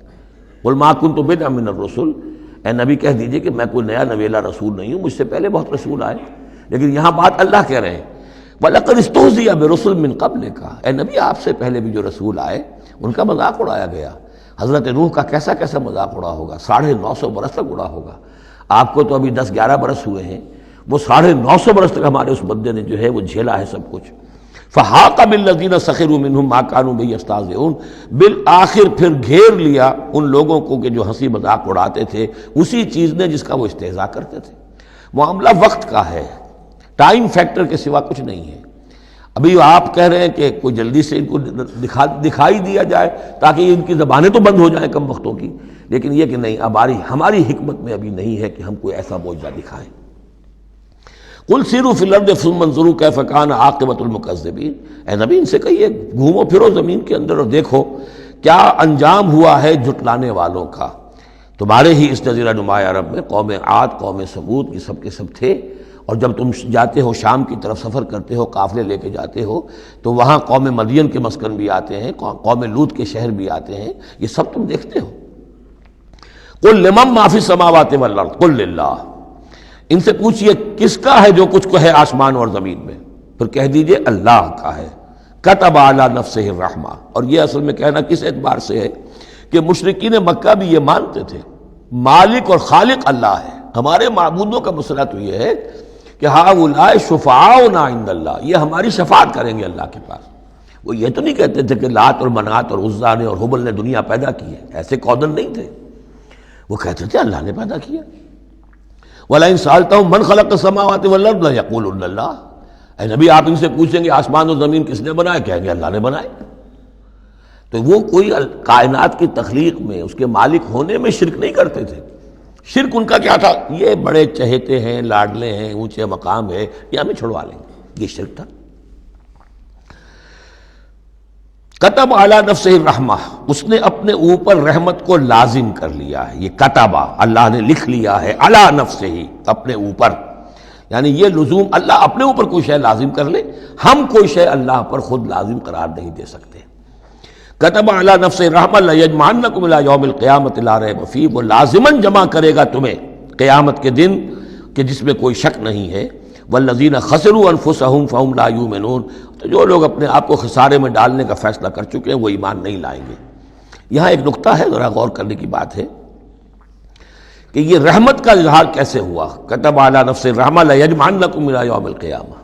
قُلْ مَا كُنْتُ بِدْعًا مِّنَ الرُّسُلِ، اے نبی کہہ دیجئے کہ میں کوئی نیا نویلا رسول نہیں ہوں، مجھ سے پہلے بہت رسول آئے، لیکن یہاں بات اللہ کہہ رہے ہیں وَلَقَدِ اسْتُهْزِئَ بِرُسُلٍ مِّن قَبْلِكَ، اے نبی آپ سے پہلے بھی جو رسول آئے ان کا مذاق اڑایا گیا۔ حضرت نوح کا کیسا کیسا مذاق اڑا ہوگا، 950 برس تک اڑا ہوگا۔ آپ کو تو ابھی 10-11 برس ہوئے ہیں، وہ 950 برس تک ہمارے اس بندے نے جو ہے وہ جھیلا ہے سب کچھ۔ فَحَاقَ بِالَّذِينَ سَخِرُوا مِنْهُمْ مَا كَانُوا بِهِ يَسْتَهْزِئُونَ، بالآخر پھر گھیر لیا ان لوگوں کو کہ جو ہنسی مذاق اڑاتے تھے اسی چیز نے جس کا وہ استہزاء کرتے تھے۔ معاملہ وقت کا ہے، ٹائم فیکٹر کے سوا کچھ نہیں ہے۔ ابھی آپ کہہ رہے ہیں کہ کوئی جلدی سے ان کو دکھائی دیا جائے تاکہ ان کی زبانیں تو بند ہو جائیں کم وقتوں کی، لیکن یہ کہ نہیں، ہماری حکمت میں ابھی نہیں ہے کہ ہم کوئی ایسا معجزہ دکھائیں۔ قُلْ سِیرُوا فِی الْأَرْضِ ثُمَّ انظُرُوا کَیْفَ کَانَ عَاقِبَةُ الْمُکَذِّبِینَ، اے نبی ان سے کہیے گھومو پھرو زمین کے اندر اور دیکھو کیا انجام ہوا ہے جھٹلانے والوں کا۔ تمہارے ہی اس جزیرہ نما عرب میں قوم عاد، قوم ثمود، یہ سب کے سب تھے، اور جب تم جاتے ہو شام کی طرف سفر کرتے ہو، قافلے لے کے جاتے ہو، تو وہاں قوم مدین کے مسکن بھی آتے ہیں، قوم لوط کے شہر بھی آتے ہیں، یہ سب تم دیکھتے ہو۔ قُلْ لِمَن مَّا فِی السَّمَاوَاتِ وَالْأَرْضِ قُلْ لِلَّهِ، ان سے پوچھئے کس کا ہے جو کچھ کو ہے آسمان اور زمین میں، پھر کہہ دیجئے اللہ کا ہے۔ کتب علی نفسہ الرحمہ، اور یہ اصل میں کہنا کس اعتبار سے ہے کہ مشرکین مکہ بھی یہ مانتے تھے مالک اور خالق اللہ ہے۔ ہمارے معبودوں کا مسئلہ تو یہ ہے کہ ہؤلاء شفعاؤنا عند اللہ، یہ ہماری شفاعت کریں گے اللہ کے پاس۔ وہ یہ تو نہیں کہتے تھے کہ لات اور منات اور عزا نے اور حبل نے دنیا پیدا کی ہے، ایسے قودن نہیں تھے، وہ کہتے تھے اللہ نے پیدا کیا۔ وَلَئِن سَأَلْتَهُم مَّنْ خَلَقَ السَّمَاوَاتِ وَالْأَرْضَ لَيَقُولُنَّ اللَّهُ، اے نبی آپ ان سے پوچھیں گے آسمان اور زمین کس نے بنائے، کہیں گے اللہ نے بنائے۔ تو وہ کوئی کائنات کی تخلیق میں اس کے مالک ہونے میں شرک نہیں کرتے تھے۔ شرک ان کا کیا تھا، یہ بڑے چہیتے ہیں، لاڈلے ہیں، اونچے مقام ہے، یہ ہمیں چھڑوا لیں گے، یہ شرک تھا۔ کتب علی نفسہ الرحمہ، اس نے اپنے اوپر رحمت کو لازم کر لیا ہے، یہ کتبہ اللہ نے لکھ لیا ہے، علی نفسہ ہی اپنے اوپر، یعنی یہ لزوم اللہ اپنے اوپر کوئی شے لازم کر لے، ہم کوئی شے اللہ پر خود لازم قرار نہیں دے سکتے۔ کتب علی نفس الرحمہ لیجمعنکم الی یوم القیامۃ لا ریب فیہ، وہ لازماً جمع کرے گا تمہیں قیامت کے دن کہ جس میں کوئی شک نہیں ہے۔ والذین خسروا انفسہم فہم لا یؤمنون، تو جو لوگ اپنے آپ کو خسارے میں ڈالنے کا فیصلہ کر چکے ہیں وہ ایمان نہیں لائیں گے۔ یہاں ایک نقطہ ہے، ذرا غور کرنے کی بات ہے کہ یہ رحمت کا اظہار کیسے ہوا۔ کتب علی نفس الرحمہ لیجمعنکم الی یوم القیامہ،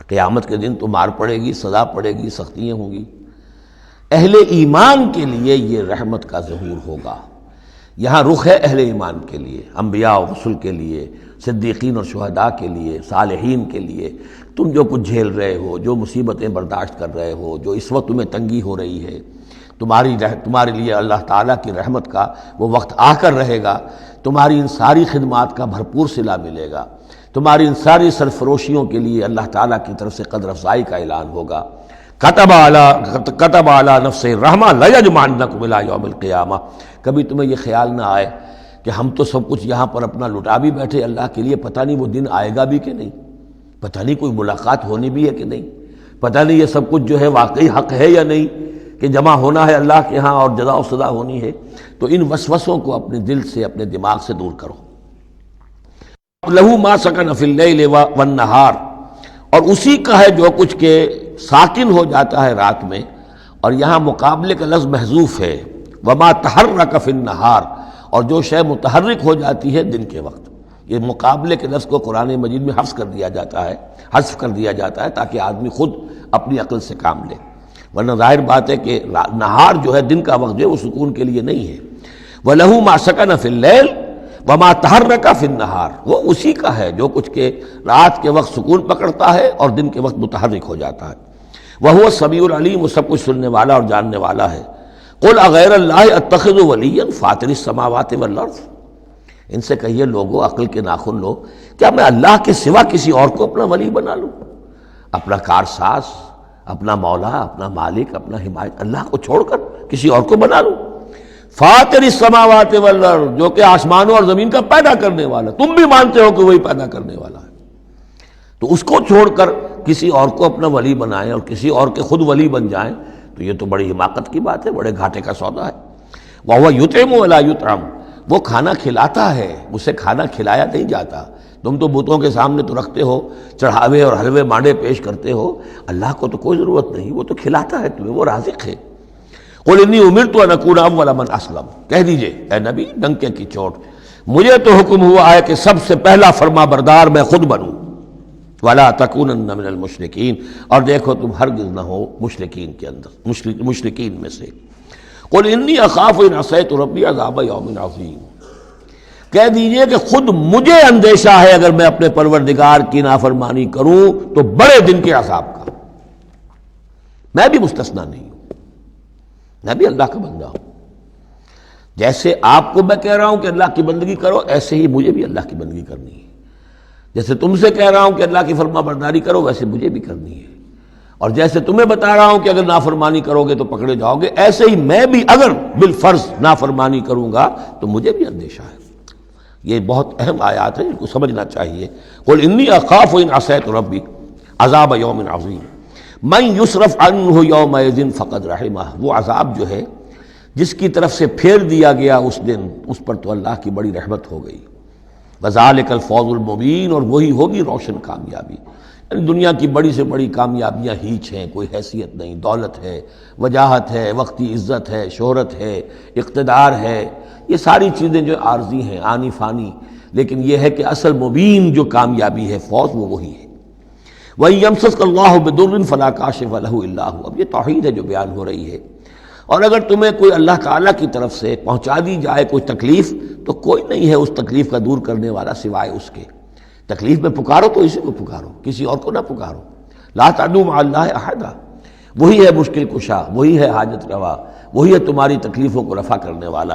قیامت کے دن تو مار پڑے گی، سزا پڑے گی، سختیاں ہوں گی۔ اہل ایمان کے لیے یہ رحمت کا ظہور ہوگا، یہاں رخ ہے اہل ایمان کے لیے، انبیاء و رسل کے لیے، صدیقین اور شہداء کے لیے، صالحین کے لیے۔ تم جو کچھ جھیل رہے ہو، جو مصیبتیں برداشت کر رہے ہو، جو اس وقت تمہیں تنگی ہو رہی ہے، تمہارے لیے اللہ تعالیٰ کی رحمت کا وہ وقت آ کر رہے گا، تمہاری ان ساری خدمات کا بھرپور صلہ ملے گا، تمہاری ان ساری سرفروشیوں کے لیے اللہ تعالیٰ کی طرف سے قدر افزائی کا اعلان ہوگا۔ کتب علی نفس الرحمہ لیجمعنکم الی یوم القیامہ۔ کبھی تمہیں یہ خیال نہ آئے کہ ہم تو سب کچھ یہاں پر اپنا لٹا بھی بیٹھے اللہ کے لیے، پتہ نہیں وہ دن آئے گا بھی کہ نہیں، پتہ نہیں کوئی ملاقات ہونی بھی ہے کہ نہیں، پتہ نہیں یہ سب کچھ جو ہے واقعی حق ہے یا نہیں کہ جمع ہونا ہے اللہ کے ہاں اور جزا و سزا ہونی ہے۔ تو ان وسوسوں کو اپنے دل سے، اپنے دماغ سے دور کرو۔ لہ ما سکن فی اللیل والنہار، اور اسی کا ہے جو کچھ کہ ساکن ہو جاتا ہے رات میں، اور یہاں مقابلے کا لفظ محذوف ہے، وما تحرک فی النہار، اور جو شے متحرک ہو جاتی ہے دن کے وقت۔ یہ مقابلے کے لفظ کو قرآن مجید میں حذف کر دیا جاتا ہے تاکہ آدمی خود اپنی عقل سے کام لے، ورنہ ظاہر بات ہے کہ نہار جو ہے دن کا وقت جو ہے وہ سکون کے لیے نہیں ہے۔ وَلَهُ مَا سَكَنَ فِي اللَّيْلِ وَمَا تَحَرَّكَ فِي النَّهَارِ، وہ اسی کا ہے جو کچھ کہ رات کے وقت سکون پکڑتا ہے اور دن کے وقت متحرک ہو جاتا ہے۔ وَهُوَ السَّمِيعُ الْعَلِيمُ، وہ سب کچھ سننے والا اور جاننے والا ہے۔ قُلْ أَغَيْرَ اللَّهِ أَتَّخِذُ وَلِيًّا فَاطِرِ السَّمَاوَاتِ وَالْأَرْضِ، ان سے کہیے لوگو عقل کے ناخن لو، کیا میں اللہ کے سوا کسی اور کو اپنا ولی بنا لوں؟ اپنا کارساز، اپنا مولا، اپنا مالک، اپنا حمایت اللہ کو چھوڑ کر کسی اور کو بنا لو۔ فاطر السماوات والارض، جو کہ آسمانوں اور زمین کا پیدا کرنے والا، تم بھی مانتے ہو کہ وہی پیدا کرنے والا ہے، تو اس کو چھوڑ کر کسی اور کو اپنا ولی بنائیں اور کسی اور کے خود ولی بن جائیں، تو یہ تو بڑی حماقت کی بات ہے، بڑے گھاٹے کا سودا ہے۔ وَهُوَ يُطْعِمُ وَلَا يُطْعَمُ، وہ کھانا کھلاتا ہے، اسے کھانا کھلایا نہیں جاتا۔ تم تو بتوں کے سامنے تو رکھتے ہو، چڑھاوے اور حلوے مانڈے پیش کرتے ہو، اللہ کو تو کوئی ضرورت نہیں، وہ تو کھلاتا ہے تمہیں، وہ رازق ہے۔ قُلْ إِنِّي أُمِرْتُ أَنْ أَكُونَ أَوَّلَ مَنْ أَسْلَمَ، کہہ دیجئے اے نبی ڈنکے کی چوٹ، مجھے تو حکم ہوا ہے کہ سب سے پہلا فرما بردار میں خود بنوں۔ وَلَا تَكُونَنَّ مِنَ الْمُشْرِكِينَ، اور دیکھو تم ہرگز نہ ہو مشرکین کے اندر، مشرکین میں سے۔ قُلْ إِنِّي أَخَافُ إِنْ عَصَيْتُ رَبِّي عَذَابَ يَوْمٍ عَظِيمٍ، کہہ دیجئے کہ خود مجھے اندیشہ ہے اگر میں اپنے پروردگار کی نافرمانی کروں تو بڑے دن کے عذاب کا۔ میں بھی مستثنا نہیں ہوں، میں بھی اللہ کا بندہ ہوں۔ جیسے آپ کو میں کہہ رہا ہوں کہ اللہ کی بندگی کرو، ایسے ہی مجھے بھی اللہ کی بندگی کرنی ہے۔ جیسے تم سے کہہ رہا ہوں کہ اللہ کی فرما برداری کرو، ویسے مجھے بھی کرنی ہے۔ اور جیسے تمہیں بتا رہا ہوں کہ اگر نافرمانی کرو گے تو پکڑے جاؤ گے، ایسے ہی میں بھی اگر بالفرض نافرمانی کروں گا تو مجھے بھی اندیشہ ہے۔ یہ بہت اہم آیات ہیں، ان کو سمجھنا چاہیے۔ قل انی اخاف ان عصیت ربی عذاب یوم عظیم من یصرف عنہ یومئذ فقد رحمہ، وہ عذاب جو ہے جس کی طرف سے پھیر دیا گیا اس دن، اس پر تو اللہ کی بڑی رحمت ہو گئی۔ وذالک الفوز المبین، اور وہی ہوگی روشن کامیابی۔ یعنی دنیا کی بڑی سے بڑی کامیابیاں ہیچ ہیں، کوئی حیثیت نہیں، دولت ہے، وجاہت ہے، وقتی عزت ہے، شہرت ہے، اقتدار ہے، یہ ساری چیزیں جو عارضی ہیں، آنی فانی، لیکن یہ ہے کہ اصل مبین جو کامیابی ہے، فوز، وہ وہی ہے۔ وَإِن يَمْسَسْكَ اللَّهُ بِضُرٍّ فَلَا كَاشِفَ لَهُ إِلَّا هُوَ، اب یہ توحید ہے جو بیان ہو رہی ہے۔ اور اگر تمہیں کوئی اللہ تعالیٰ کی طرف سے پہنچا دی جائے کوئی تکلیف، تو کوئی نہیں ہے اس تکلیف کا دور کرنے والا سوائے اس کے۔ تکلیف میں پکارو تو اسی کو پکارو، کسی اور کو نہ پکارو۔ لا تدعوا مع اللہ احدا، وہی ہے مشکل کشا، وہی ہے حاجت روا، وہی ہے تمہاری تکلیفوں کو رفع کرنے والا۔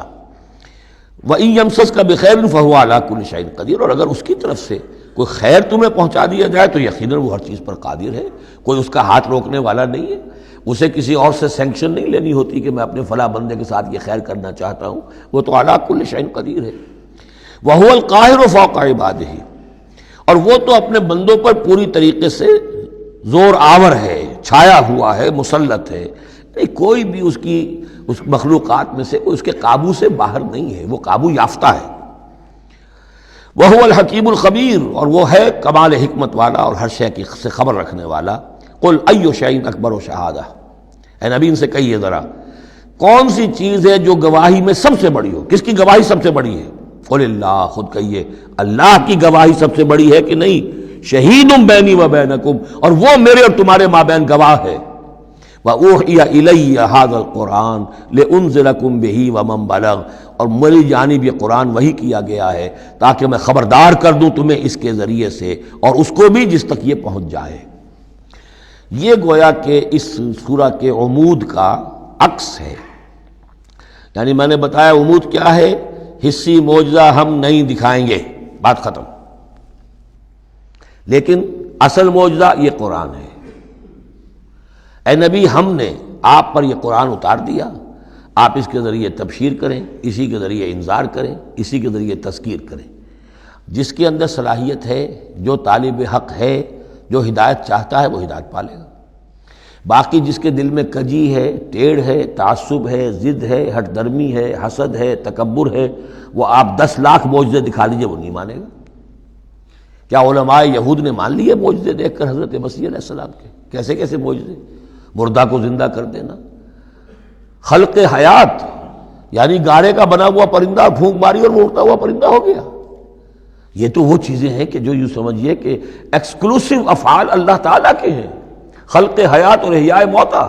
وَإِن يَمْسَسْكَ بِخَيْرٍ فَهُوَ عَلَىٰ كُلِّ شَيْءٍ قَدِيرٌ، اور اگر اس کی طرف سے کوئی خیر تمہیں پہنچا دیا جائے تو یقیناً وہ ہر چیز پر قادر ہے، کوئی اس کا ہاتھ روکنے والا نہیں ہے۔ اسے کسی اور سے سینکشن نہیں لینی ہوتی کہ میں اپنے فلاں بندے کے ساتھ یہ خیر کرنا چاہتا ہوں، وہ تو عَلَىٰ كُلِّ شَيْءٍ قدیر ہے۔ وَهُوَ الْقَاهِرُ فَوْقَ عِبَادِهِ، اور وہ تو اپنے بندوں پر پوری طریقے سے زور آور ہے، چھایا ہوا ہے، مسلط ہے، کوئی بھی اس مخلوقات میں سے کوئی اس کے قابو سے باہر نہیں ہے، وہ قابو یافتہ ہے۔ وَهُوَ الْحَكِيمُ الْخَبِيرُ، اور وہ ہے کمال حکمت والا اور ہر شے کی سے خبر رکھنے والا۔ قُلْ أَيُّ شَيْءٍ أَكْبَرُ شَهَادَةً، اے نبی ان سے کہیے ذرا کون سی چیز ہے جو گواہی میں سب سے بڑی ہو؟ کس کی گواہی سب سے بڑی ہے؟ قُلِ اللَّهُ، خود کہیے اللہ کی گواہی سب سے بڑی ہے کہ نہیں؟ شہید بینی و بینکم، اور وہ میرے اور تمہارے مابین گواہ ہے۔ وَأُوحِيَ إِلَيَّ هَذَا الْقُرْآنُ لِأُنذِرَكُم بِهِ وَمَن بَلَغَ، اور میری جانب یہ قرآن وحی کیا گیا ہے تاکہ میں خبردار کر دوں تمہیں اس کے ذریعے سے، اور اس کو بھی جس تک یہ پہنچ جائے۔ یہ گویا کہ اس سورہ کے عمود کا عکس ہے۔ یعنی میں نے بتایا عمود کیا ہے، حصی معجزہ ہم نہیں دکھائیں گے، بات ختم۔ لیکن اصل معجزہ یہ قرآن ہے۔ اے نبی ہم نے آپ پر یہ قرآن اتار دیا، آپ اس کے ذریعے تبشیر کریں، اسی کے ذریعے انذار کریں، اسی کے ذریعے تذکیر کریں۔ جس کے اندر صلاحیت ہے، جو طالب حق ہے، جو ہدایت چاہتا ہے، وہ ہدایت پالے گا۔ باقی جس کے دل میں کجی ہے، ٹیڑھ ہے، تعصب ہے، ضد ہے، ہٹ درمی ہے، حسد ہے، تکبر ہے، وہ آپ 10 لاکھ معجزے دکھا لیجئے وہ نہیں مانے گا۔ کیا علماء یہود نے مان لیے معجزے دیکھ کر حضرت مسیح علیہ السلام کے؟ کیسے کیسے معجزے، مردہ کو زندہ کر دینا، خلق حیات، یعنی گارے کا بنا ہوا پرندہ پھونک ماری اور وہ اڑتا ہوا پرندہ ہو گیا۔ یہ تو وہ چیزیں ہیں کہ جو یوں سمجھیے کہ ایکسکلوسیو افعال اللہ تعالیٰ کے ہیں، خلق حیات اور احیاء موتا،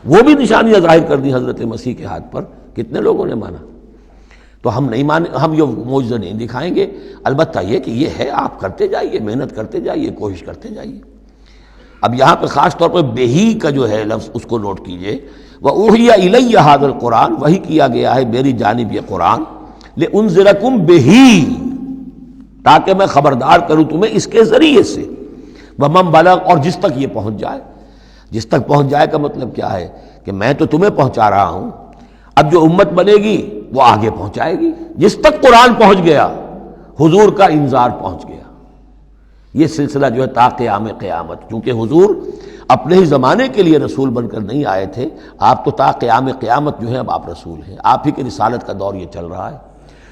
وہ بھی نشانیاں ظاہر کر دی حضرت مسیح کے ہاتھ پر، کتنے لوگوں نے مانا؟ تو ہم نہیں مانے، ہم یہ معجزہ نہیں دکھائیں گے، البتہ یہ کہ یہ ہے، آپ کرتے جائیے، محنت کرتے جائیے، کوشش کرتے جائیے۔ اب یہاں پہ خاص طور پہ بہی کا جو ہے لفظ اس کو نوٹ کیجئے، وَأُوحِيَ إِلَيَّ هَذَا الْقُرْآنُ، وحی کیا گیا ہے میری جانب یہ قرآن، لِأُنذِرَكُم بِهِ، تاکہ میں خبردار کروں تمہیں اس کے ذریعے سے، ومن بلغ، اور جس تک یہ پہنچ جائے. جس تک پہنچ جائے کا مطلب کیا ہے کہ میں تو تمہیں پہنچا رہا ہوں، اب جو امت بنے گی وہ آگے پہنچائے گی. جس تک قرآن پہنچ گیا حضور کا انذار پہنچ گیا. یہ سلسلہ جو ہے تا قیام قیامت، کیونکہ حضور اپنے ہی زمانے کے لیے رسول بن کر نہیں آئے تھے، آپ تو تا قیام قیامت جو ہے اب آپ رسول ہیں. آپ ہی کے رسالت کا دور یہ چل رہا ہے.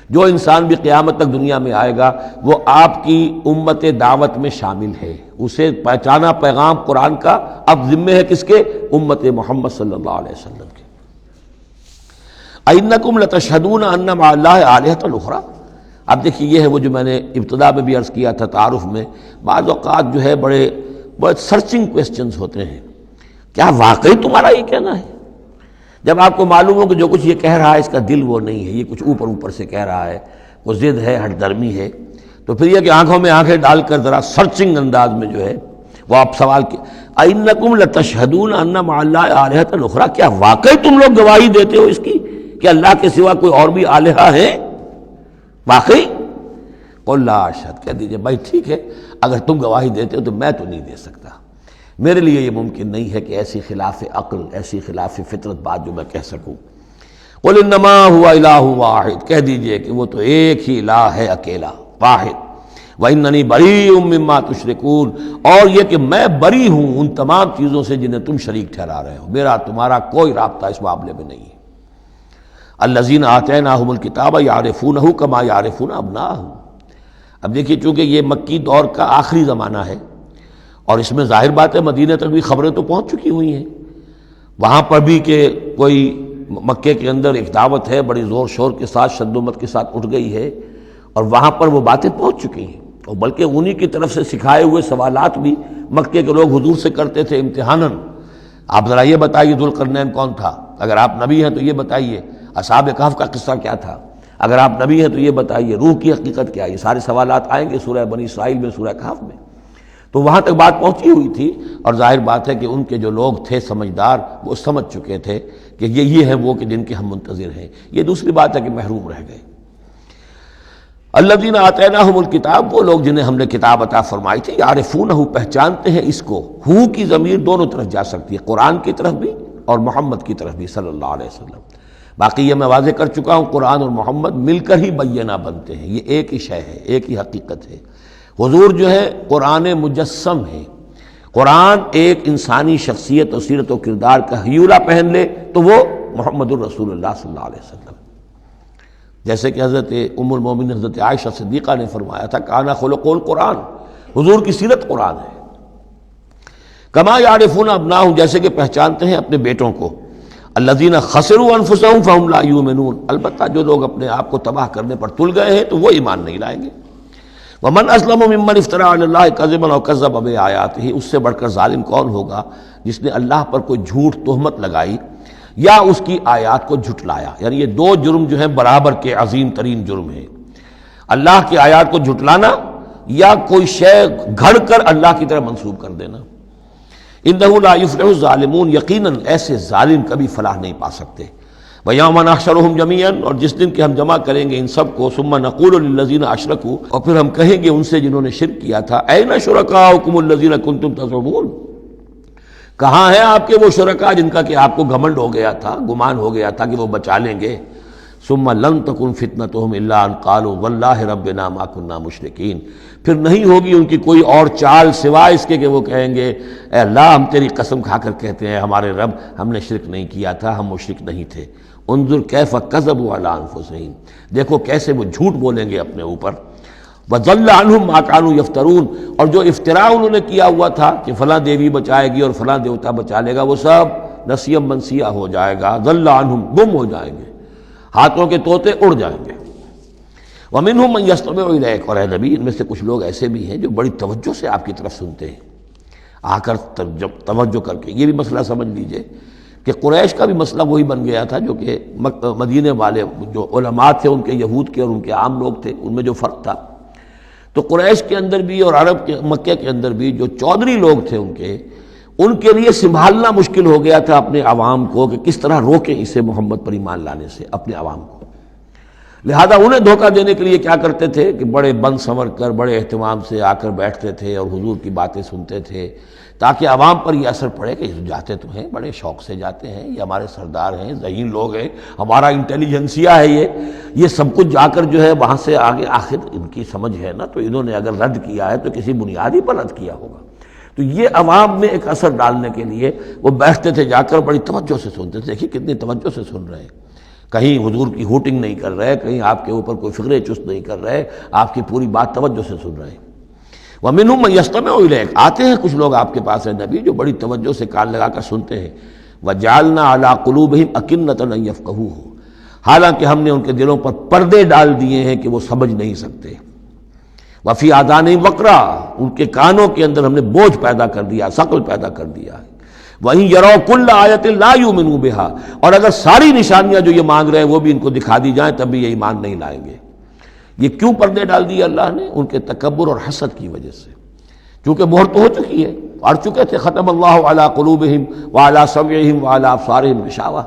جو انسان بھی قیامت تک دنیا میں آئے گا وہ آپ کی امت دعوت میں شامل ہے. اسے پہچانا پیغام قرآن کا اب ذمہ ہے کس کے؟ امت محمد صلی اللہ علیہ وسلم کے. اِنَّکُمْ لَتَشْهَدُونَ أَنَّ مَعَ اللَّهِ آلِهَةً أُخْرَىٰ. اب دیکھیے یہ ہے وہ جو میں نے ابتدا میں بھی عرض کیا تھا تعارف میں، بعض اوقات جو ہے بڑے سرچنگ کویسچنز ہوتے ہیں. کیا واقعی تمہارا یہ کہنا ہے؟ جب آپ کو معلوم ہو کہ جو کچھ یہ کہہ رہا ہے اس کا دل وہ نہیں ہے، یہ کچھ اوپر اوپر سے کہہ رہا ہے، وہ ضد ہے، ہٹ درمی ہے، تو پھر یہ کہ آنکھوں میں آنکھیں ڈال کر ذرا سرچنگ انداز میں جو ہے وہ آپ سوال کی اِنَّکُمْ لَتَشْهَدُونَ أَنَّ مَعَ اللَّهِ آلِهَةً أُخْرَىٰ. کیا واقعی تم لوگ گواہی دیتے ہو اس کی کہ اللہ کے سوا کوئی اور بھی آلہہ ہیں؟ واقعی؟ قُل لَا أَشْهَدُ. کہہ دیجئے بھائی ٹھیک ہے، اگر تم گواہی دیتے ہو تو میں تو نہیں دے سکتا. میرے لیے یہ ممکن نہیں ہے کہ ایسی خلاف عقل، ایسی خلاف فطرت بات جو میں کہہ سکوں. قُلْ إِنَّمَا هُوَ إِلَٰهٌ وَاحِدٌ. کہہ دیجئے کہ وہ تو ایک ہی الہ ہے، اکیلا، واحد. وَإِنَّنِي بَرِيءٌ مِّمَّا تُشْرِكُونَ. اور یہ کہ میں بری ہوں ان تمام چیزوں سے جنہیں تم شریک ٹھہرا رہے ہو. میرا تمہارا کوئی رابطہ اس معاملے میں نہیں ہے. الَّذِينَ آتَيْنَاهُمُ الْكِتَابَ يَعْرِفُونَهُ كَمَا يَعْرِفُونَ أَبْنَاءَهُمْ. اب دیکھیے چونکہ یہ مکی دور کا آخری زمانہ ہے اور اس میں ظاہر بات ہے مدینہ تک بھی خبریں تو پہنچ چکی ہوئی ہیں. وہاں پر بھی کہ کوئی مکے کے اندر ایک دعوت ہے بڑی زور شور کے ساتھ، شدت کے ساتھ اٹھ گئی ہے، اور وہاں پر وہ باتیں پہنچ چکی ہیں. اور بلکہ انہی کی طرف سے سکھائے ہوئے سوالات بھی مکے کے لوگ حضور سے کرتے تھے امتحاناً. آپ ذرا یہ بتائیے ذوالقرنین کون تھا؟ اگر آپ نبی ہیں تو یہ بتائیے. اصحاب کہف کا قصہ کیا تھا؟ اگر آپ نبی ہیں تو یہ بتائیے. روح کی حقیقت کیا ہے؟ یہ سارے سوالات آئیں گے سورہ بنی اسرائیل میں، سورہ کہف میں. تو وہاں تک بات پہنچی ہوئی تھی، اور ظاہر بات ہے کہ ان کے جو لوگ تھے سمجھدار وہ سمجھ چکے تھے کہ یہ ہیں وہ کہ جن کے ہم منتظر ہیں. یہ دوسری بات ہے کہ محروم رہ گئے. الذین آتیناہم الکتاب، وہ لوگ جنہیں ہم نے کتاب عطا فرمائی تھی، یعرفونہ، پہچانتے ہیں اس کو. ہو کی ضمیر دونوں طرف جا سکتی ہے، قرآن کی طرف بھی اور محمد کی طرف بھی صلی اللہ علیہ وسلم. باقی یہ میں واضح کر چکا ہوں قرآن اور محمد مل کر ہی بینہ بنتے ہیں. یہ ایک ہی شے ہے، ایک ہی حقیقت ہے. حضور جو ہے قرآن مجسم ہے. قرآن ایک انسانی شخصیت اور سیرت و کردار کا ہیولہ پہن لے تو وہ محمد الرسول اللہ صلی اللہ علیہ وسلم. جیسے کہ حضرت ام المومنین حضرت عائشہ صدیقہ نے فرمایا تھا کانا خلق القرآن، حضور کی سیرت قرآن ہے. کما یعرفون ابناہم، جیسے کہ پہچانتے ہیں اپنے بیٹوں کو. الذین خسروا انفسہم فہم لا یؤمنون، البتہ جو لوگ اپنے آپ کو تباہ کرنے پر تل گئے ہیں تو وہ ایمان نہیں لائیں گے. ومن اسلم ممن افترى علی اللہ کذبا او کذب بآیاتہ، اس سے بڑھ کر ظالم کون ہوگا جس نے اللہ پر کوئی جھوٹ تہمت لگائی یا اس کی آیات کو جھٹلایا. یعنی یہ دو جرم جو ہیں برابر کے عظیم ترین جرم ہیں، اللہ کی آیات کو جھٹلانا یا کوئی شے گھڑ کر اللہ کی طرف منسوب کر دینا. انہ لا یفلح الظالمون، یقیناً ایسے ظالم کبھی فلاح نہیں پا سکتے. وَيَوْمَ نَحْشُرُهُمْ جَمِيعًا، اور جس دن کہ ہم جمع کریں گے ان سب کو. ثُمَّ نَقُولُ لِلَّذِينَ أَشْرَكُوا، اور پھر ہم کہیں گے ان سے جنہوں نے شرک کیا تھا، أَيْنَ شُرَكَاؤُكُمُ الَّذِينَ كُنتُمْ تَزْعُمُونَ، کہاں ہیں آپ کے وہ شرکاء جن کا کہ آپ کو گھمنڈ ہو گیا تھا، گمان ہو گیا تھا کہ وہ بچا لیں گے. ثُمَّ لَن تَكُنْ فِتْنَتُهُمْ إِلَّا أَنْ قَالُوا وَاللَّهِ رَبِّنَا مَا كُنَّا مُشْرِكِينَ، پھر نہیں ہوگی ان کی کوئی اور چال سوائے اس کے کہ وہ کہیں گے اے اللہ ہم تیری قسم کھا کر کہتے ہیں ہمارے رب ہم نے شرک نہیں کیا تھا، ہم مشرک نہیں تھے. انظر کیف کذبوا علی انفسہم، دیکھو کیسے وہ جھوٹ بولیں گے اپنے اوپر. وضل عنہم ما کانوا یفترون، اور جو افتراء انہوں نے کیا ہوا تھا کہ فلاں دیوی بچائے گی اور فلاں دیوتا بچا لے گا، وہ سب نسیم منسیہ ہو جائے گا. ضل عنہم، گم ہو جائیں گے، ہاتھوں کے طوطے اڑ جائیں گے. ومنہم من یستمع الیک، اور اے نبی ان میں سے کچھ لوگ ایسے بھی ہیں جو بڑی توجہ سے آپ کی طرف سنتے ہیں، آ کر توجہ کر کے. یہ بھی مسئلہ سمجھ لیجئے کہ قریش کا بھی مسئلہ وہی بن گیا تھا جو کہ مدینے والے جو علماء تھے ان کے یہود کے اور ان کے عام لوگ تھے ان میں جو فرق تھا. تو قریش کے اندر بھی اور عرب کے مکے کے اندر بھی جو چودھری لوگ تھے ان کے لیے سنبھالنا مشکل ہو گیا تھا اپنے عوام کو کہ کس طرح روکیں اسے محمد پر ایمان لانے سے اپنے عوام کو. لہذا انہیں دھوکہ دینے کے لیے کیا کرتے تھے کہ بڑے بند سنور کر بڑے اہتمام سے آ کر بیٹھتے تھے اور حضور کی باتیں سنتے تھے، تاکہ عوام پر یہ اثر پڑے کہ جاتے تو ہیں، بڑے شوق سے جاتے ہیں، یہ ہمارے سردار ہیں، ذہین لوگ ہیں، ہمارا انٹیلیجنسیا ہے، یہ سب کچھ جا کر جو ہے وہاں سے آگے آخر ان کی سمجھ ہے نا، تو انہوں نے اگر رد کیا ہے تو کسی بنیادی پر رد کیا ہوگا۔ تو یہ عوام میں ایک اثر ڈالنے کے لیے وہ بیٹھتے تھے، جا کر بڑی توجہ سے سنتے تھے۔ دیکھیے کتنی توجہ سے سن رہے ہیں، کہیں حضور کی ہوٹنگ نہیں کر رہے، کہیں آپ کے اوپر کوئی فکر چست نہیں کر رہے، آپ کی پوری بات توجہ سے سن رہے ہیں۔ وَمِنْهُمْ مَن يَسْتَمِعُ إِلَيْكَ، آتے ہیں کچھ لوگ آپ کے پاس ہیں نبی جو بڑی توجہ سے کان لگا کر سنتے ہیں۔ وَجَعَلْنَا عَلَىٰ قُلُوبِهِمْ أَكِنَّةً أَن يَفْقَهُوهُ، حالانکہ ہم نے ان کے دلوں پر پردے ڈال دیے ہیں کہ وہ سمجھ نہیں سکتے۔ وَفِي آذَانِهِمْ وَقْرًا، ان کے کانوں کے اندر ہم نے بوجھ پیدا کر دیا، ثقل پیدا کر دیا ہے۔ وَإِن يَرَوْا كُلَّ آيَةٍ لَا يُؤْمِنُوا بِهَا، اور اگر ساری نشانیاں جو یہ مانگ رہے ہیں وہ بھی ان کو دکھا دی جائیں تب بھی یہ ایمان نہیں لائیں گے۔ یہ کیوں پردے ڈال دیے اللہ نے؟ ان کے تکبر اور حسد کی وجہ سے، چونکہ مہر تو ہو چکی ہے، پڑھ چکے تھے ختم اللہ علی قلوبہم وعلی سمعہم وعلی ابصارہم غشاوہ،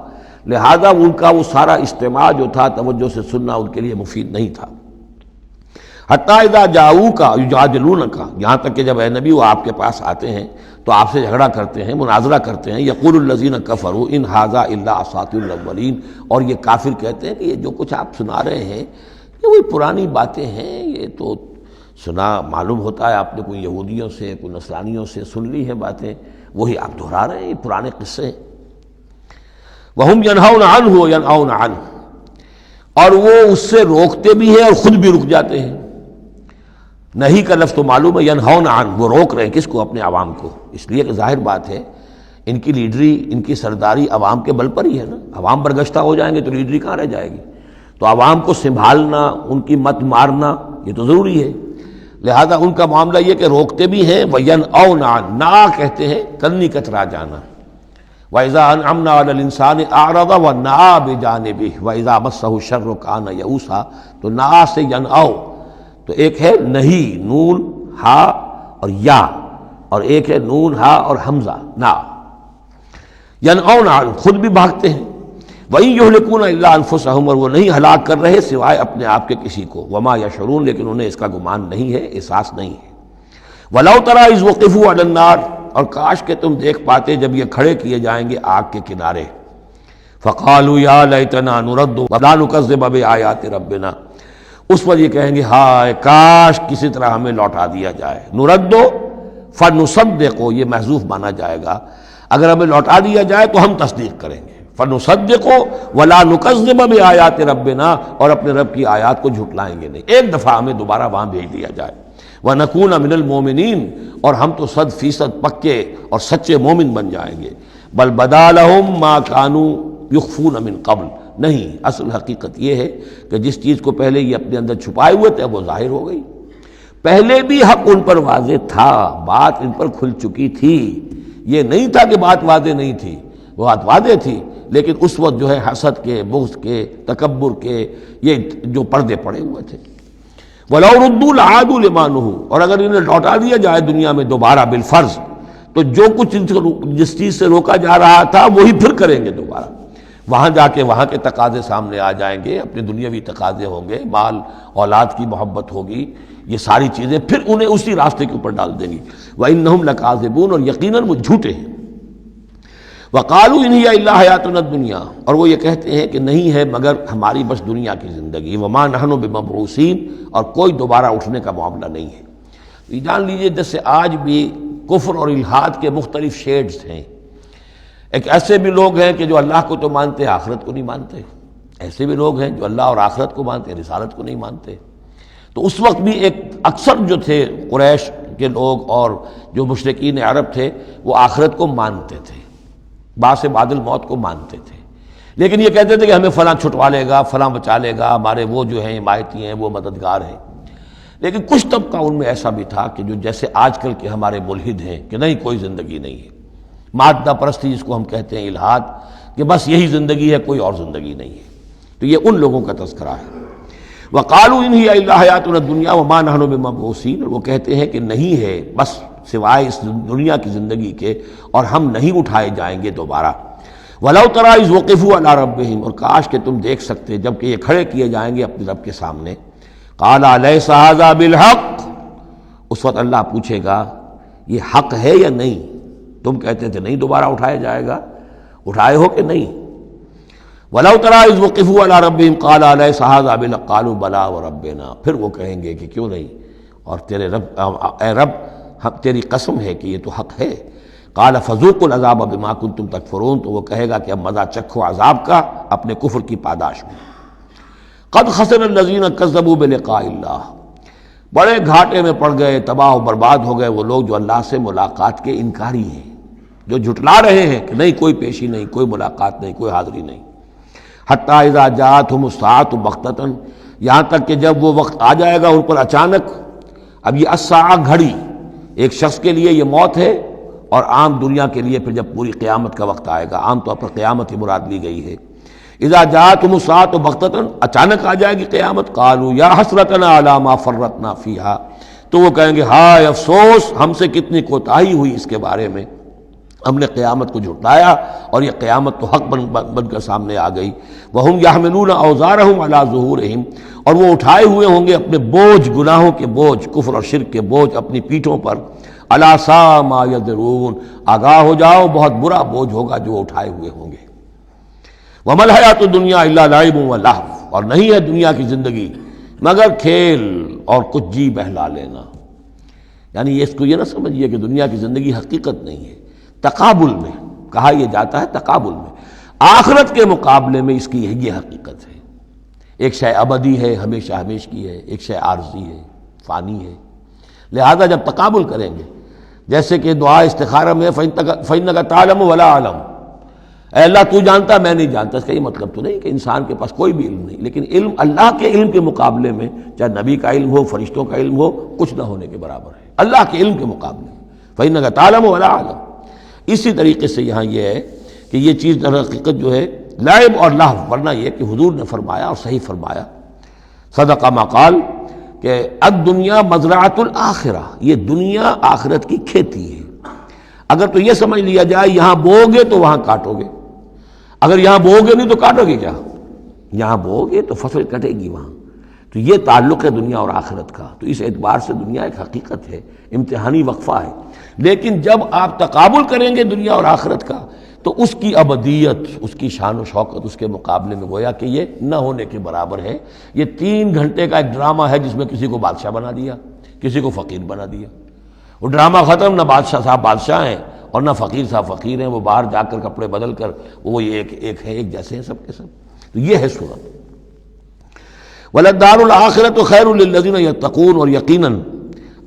لہذا ان کا وہ سارا استماع جو تھا توجہ سے سننا ان کے لیے مفید نہیں تھا۔ حتیٰ اذا جاؤوک یجادلونک، یہاں تک کہ جب اے نبی وہ آپ کے پاس آتے ہیں تو آپ سے جھگڑا کرتے ہیں، مناظرہ کرتے ہیں۔ یقول الذین کفروا ان ھذا الا اساطیر الاولین، اور یہ کافر کہتے ہیں کہ یہ جو کچھ آپ سنا رہے ہیں یہ وہی پرانی باتیں ہیں، یہ تو سنا معلوم ہوتا ہے آپ نے کوئی یہودیوں سے کوئی نصرانیوں سے سن لی ہے باتیں، وہی آپ دہرا رہے ہیں، یہ پرانے قصے ہیں۔ وَهُمْ يَنْهَوْنَ عَنْهُ وَيَنْأَوْنَ عَنْهُ، اور وہ اس سے روکتے بھی ہیں اور خود بھی رک جاتے ہیں۔ نہیں کا لفظ تو معلوم ہے، يَنْهَوْنَ عَنْهُ، وہ روک رہے ہیں کس کو؟ اپنے عوام کو، اس لیے کہ ظاہر بات ہے ان کی لیڈری، ان کی سرداری عوام کے بل پر ہی ہے نا، عوام برگشتہ ہو جائیں گے تو لیڈری کہاں رہ جائے گی؟ تو عوام کو سنبھالنا، ان کی مت مارنا یہ تو ضروری ہے۔ لہذا ان کا معاملہ یہ کہ روکتے بھی ہیں، وَيَنْأَوْنَ عَنْهُ، نا کہتے ہیں کنی کترا جانا، وَإِذَا أَنْعَمْنَا عَلَى الْإِنسَانِ أَعْرَضَ وَنَأَىٰ بِجَانِبِهِ وَإِذَا مَسَّهُ الشَّرُّ كَانَ يَئُوسًا، تو نا سے ینعو، تو ایک ہے نہیں، نون ہا اور یا، اور ایک ہے نون ہا اور حمزہ نا، ینعون عنہ، خود بھی بھاگتے ہیں۔ وَإِن يُهْلِكُونَ إِلَّا أَنفُسَهُمْ، اور وہ نہیں ہلاک کر رہے سوائے اپنے آپ کے کسی کو، وما یشعرون، لیکن انہیں اس کا گمان نہیں ہے، احساس نہیں ہے۔ وَلَوْ تَرَىٰ إِذْ وُقِفُوا عَلَى النَّارِ، اور کاش کہ تم دیکھ پاتے جب یہ کھڑے کیے جائیں گے آگ کے کنارے، فَقَالُوا يَا لَيْتَنَا نُرَدُّ وَلَا نُكَذِّبَ بِآيَاتِ رَبِّنَا، اس پر یہ کہیں گے ہائے کاش کسی طرح ہمیں لوٹا دیا جائے، نُرَدُّ فَنُصَدِّقُ، یہ محذوف مانا جائے گا، اگر ہمیں لوٹا دیا جائے تو ہم تصدیق کریں گے، فَنُصَدِّقُ وَلَا نُكَذِّبَ بِآيَاتِ رَبِّنَا، اور اپنے رب کی آیات کو جھٹلائیں گے نہیں، ایک دفعہ ہمیں دوبارہ وہاں بھیج دیا جائے۔ وَنَكُونَ مِنَ الْمُؤْمِنِينَ، اور ہم تو 100% پکے اور سچے مومن بن جائیں گے۔ بل بدا لَهُم مَا كَانُوا يُخْفُونَ مِن قبل، نہیں، اصل حقیقت یہ ہے کہ جس چیز کو پہلے یہ اپنے اندر چھپائے ہوئے تھے وہ ظاہر ہو گئی۔ پہلے بھی حق ان پر واضح تھا، بات ان پر کھل چکی تھی، یہ نہیں تھا کہ بات واضح نہیں تھی، وہ بات واضح تھی، لیکن اس وقت جو ہے حسد کے، بغض کے، تکبر کے یہ جو پردے پڑے ہوئے تھے۔ وَلَوْ رُدُّوا لَعَادُوا لِمَا نُهُوا، اور اگر انہیں لوٹا دیا جائے دنیا میں دوبارہ بالفرض، تو جو کچھ جس چیز سے روکا جا رہا تھا وہی پھر کریں گے دوبارہ، وہاں جا کے وہاں کے تقاضے سامنے آ جائیں گے، اپنے دنیاوی تقاضے ہوں گے، مال اولاد کی محبت ہوگی، یہ ساری چیزیں پھر انہیں اسی راستے کے اوپر ڈال دیں گی۔ وَإِنَّهُمْ لَكَاذِبُونَ، اور یقیناً وہ جھوٹے ہیں۔ وَقَالُوا إِنْ هِيَ إِلَّا حَيَاتُنَا الدُّنْيَا، اور وہ یہ کہتے ہیں کہ نہیں ہے مگر ہماری بس دنیا کی زندگی، وَمَا نَحْنُ بِمَبْعُوثِينَ، اور کوئی دوبارہ اٹھنے کا معاملہ نہیں ہے۔ یہ جان لیجئے جیسے آج بھی کفر اور الحاد کے مختلف شیڈز ہیں، ایک ایسے بھی لوگ ہیں کہ جو اللہ کو تو مانتے ہیں آخرت کو نہیں مانتے، ایسے بھی لوگ ہیں جو اللہ اور آخرت کو مانتے ہیں رسالت کو نہیں مانتے۔ تو اس وقت بھی ایک اکثر جو تھے قریش کے لوگ اور جو مشرکین عرب تھے وہ آخرت کو مانتے تھے، بعد سے بعد الموت کو مانتے تھے، لیکن یہ کہتے تھے کہ ہمیں فلاں چھٹوا لے گا، فلاں بچا لے گا، ہمارے وہ جو ہیں حمایتی ہیں، وہ مددگار ہیں۔ لیکن کچھ طبقہ ان میں ایسا بھی تھا کہ جو جیسے آج کل کے ہمارے ملحد ہیں کہ نہیں کوئی زندگی نہیں ہے، مادہ پرستی جس کو ہم کہتے ہیں، الحاد، کہ بس یہی زندگی ہے، کوئی اور زندگی نہیں ہے۔ تو یہ ان لوگوں کا تذکرہ ہے۔ وَقَالُوا إِنْ هِيَ إِلَّا حَيَاتُنَا الدُّنْيَا وَمَا نَحْنُ بِمَبْعُوثِينَ، اور وہ کہتے ہیں کہ نہیں ہے بس سوائے اس دنیا کی زندگی کے، اور ہم نہیں اٹھائے جائیں گے دوبارہ۔ وَلَوْ تَرَىٰ إِذْ وُقِفُوا عَلَىٰ رَبِّهِمْ، اور کاش کہ تم دیکھ سکتے جب کہ یہ کھڑے کیے جائیں گے اپنے رب کے سامنے. قَالَ أَلَيْسَ هَٰذَا بِالْحَقِّ، اس وقت اللہ پوچھے گا یہ حق ہے یا نہیں؟ تم کہتے تھے نہیں دوبارہ اٹھایا جائے گا، اٹھائے ہو کہ نہیں؟ وَلَوْ تَرَىٰ إِذْ وُقِفُوا عَلَىٰ رَبِّهِمْ قَالَ أَلَيْسَ هَٰذَا بِالْحَقِّ قَالُوا بَلَىٰ وَرَبِّنَا، پھر وہ کہیں گے کہ کیوں نہیں، اور تیرے رب، اے رب تیری قسم ہے کہ یہ تو حق ہے. قال فذوقوا العذاب بما کنتم تکفرون، تو وہ کہے گا کہ اب مزہ چکھو عذاب کا اپنے کفر کی پاداش میں. قد خسر الذین کذبوا بلقاء اللہ، بڑے گھاٹے میں پڑ گئے، تباہ و برباد ہو گئے وہ لوگ جو اللہ سے ملاقات کے انکاری ہیں، جو جھٹلا رہے ہیں کہ نہیں کوئی پیشی نہیں، کوئی ملاقات نہیں، کوئی حاضری نہیں. حتی اذا جاءتهم الساعة بغتۃ، یہاں تک کہ جب وہ وقت آ جائے گا ان پر اچانک. اب یہ الساعہ گھڑی ایک شخص کے لیے یہ موت ہے، اور عام دنیا کے لیے پھر جب پوری قیامت کا وقت آئے گا، عام طور پر قیامت ہی مراد لی گئی ہے. اذا جاءتهم الساعة بغتۃ، اچانک آ جائے گی قیامت. قالوا یا حسرتنا علی ما فرطنا فیہا، تو وہ کہیں گے ہائے افسوس ہم سے کتنی کوتاہی ہوئی اس کے بارے میں، ہم نے قیامت کو جھٹلایا اور یہ قیامت تو حق بن کر سامنے آ گئی. وہم یحملون اوزارہم علی ظہورہم، اور وہ اٹھائے ہوئے ہوں گے اپنے بوجھ، گناہوں کے بوجھ، کفر اور شرک کے بوجھ اپنی پیٹھوں پر. الا ساء ما یذرون، آگاہ ہو جاؤ بہت برا بوجھ ہوگا جو وہ اٹھائے ہوئے ہوں گے. وما الحیاۃ الدنیا الا لعب ولہو، اور نہیں ہے دنیا کی زندگی مگر کھیل اور کچھ جی بہلا لینا. یعنی اس کو یہ نہ سمجھیے کہ دنیا کی زندگی حقیقت نہیں ہے، تقابل میں کہا یہ جاتا ہے، تقابل میں آخرت کے مقابلے میں اس کی یہ حقیقت ہے. ایک شے ابدی ہے، ہمیشہ ہمیش کی ہے، ایک شے عارضی ہے، فانی ہے. لہذا جب تقابل کریں گے، جیسے کہ دعا استخارہ میں فَإِنَّكَ تَعْلَمُ وَلَا أَعْلَمُ، اے اللہ تو جانتا میں نہیں جانتا. اس کا یہ مطلب تو نہیں کہ انسان کے پاس کوئی بھی علم نہیں، لیکن علم اللہ کے علم کے مقابلے میں، چاہے نبی کا علم ہو، فرشتوں کا علم ہو، کچھ نہ ہونے کے برابر ہے اللہ کے علم کے مقابلے میں. فَإِنَّكَ تَعْلَمُ وَلَا أَعْلَمُ. اسی طریقے سے یہاں یہ ہے کہ یہ چیز در حقیقت جو ہے لعب اور لہو، ورنہ یہ کہ حضور نے فرمایا اور صحیح فرمایا، صدق ما قال، کہ الدنیا مزرعۃ الآخرہ، یہ دنیا آخرت کی کھیتی ہے. اگر تو یہ سمجھ لیا جائے یہاں بو گے تو وہاں کاٹو گے، اگر یہاں بو گے نہیں تو کاٹو گے کیا؟ یہاں بو گے تو فصل کٹے گی وہاں. تو یہ تعلق ہے دنیا اور آخرت کا. تو اس اعتبار سے دنیا ایک حقیقت ہے، امتحانی وقفہ ہے. لیکن جب آپ تقابل کریں گے دنیا اور آخرت کا تو اس کی ابدیت، اس کی شان و شوکت اس کے مقابلے میں گویا کہ یہ نہ ہونے کے برابر ہے. یہ 3 گھنٹے کا ایک ڈرامہ ہے جس میں کسی کو بادشاہ بنا دیا، کسی کو فقیر بنا دیا. وہ ڈرامہ ختم، نہ بادشاہ صاحب بادشاہ ہیں اور نہ فقیر صاحب فقیر ہیں، وہ باہر جا کر کپڑے بدل کر وہ ایک ہے، ایک جیسے ہیں سب کے سب. تو یہ ہے صورت. وَلَلدَّارُ الْآخِرَةُ خَيْرٌ لِّلَّذِينَ يَتَّقُونَ، اور یقیناً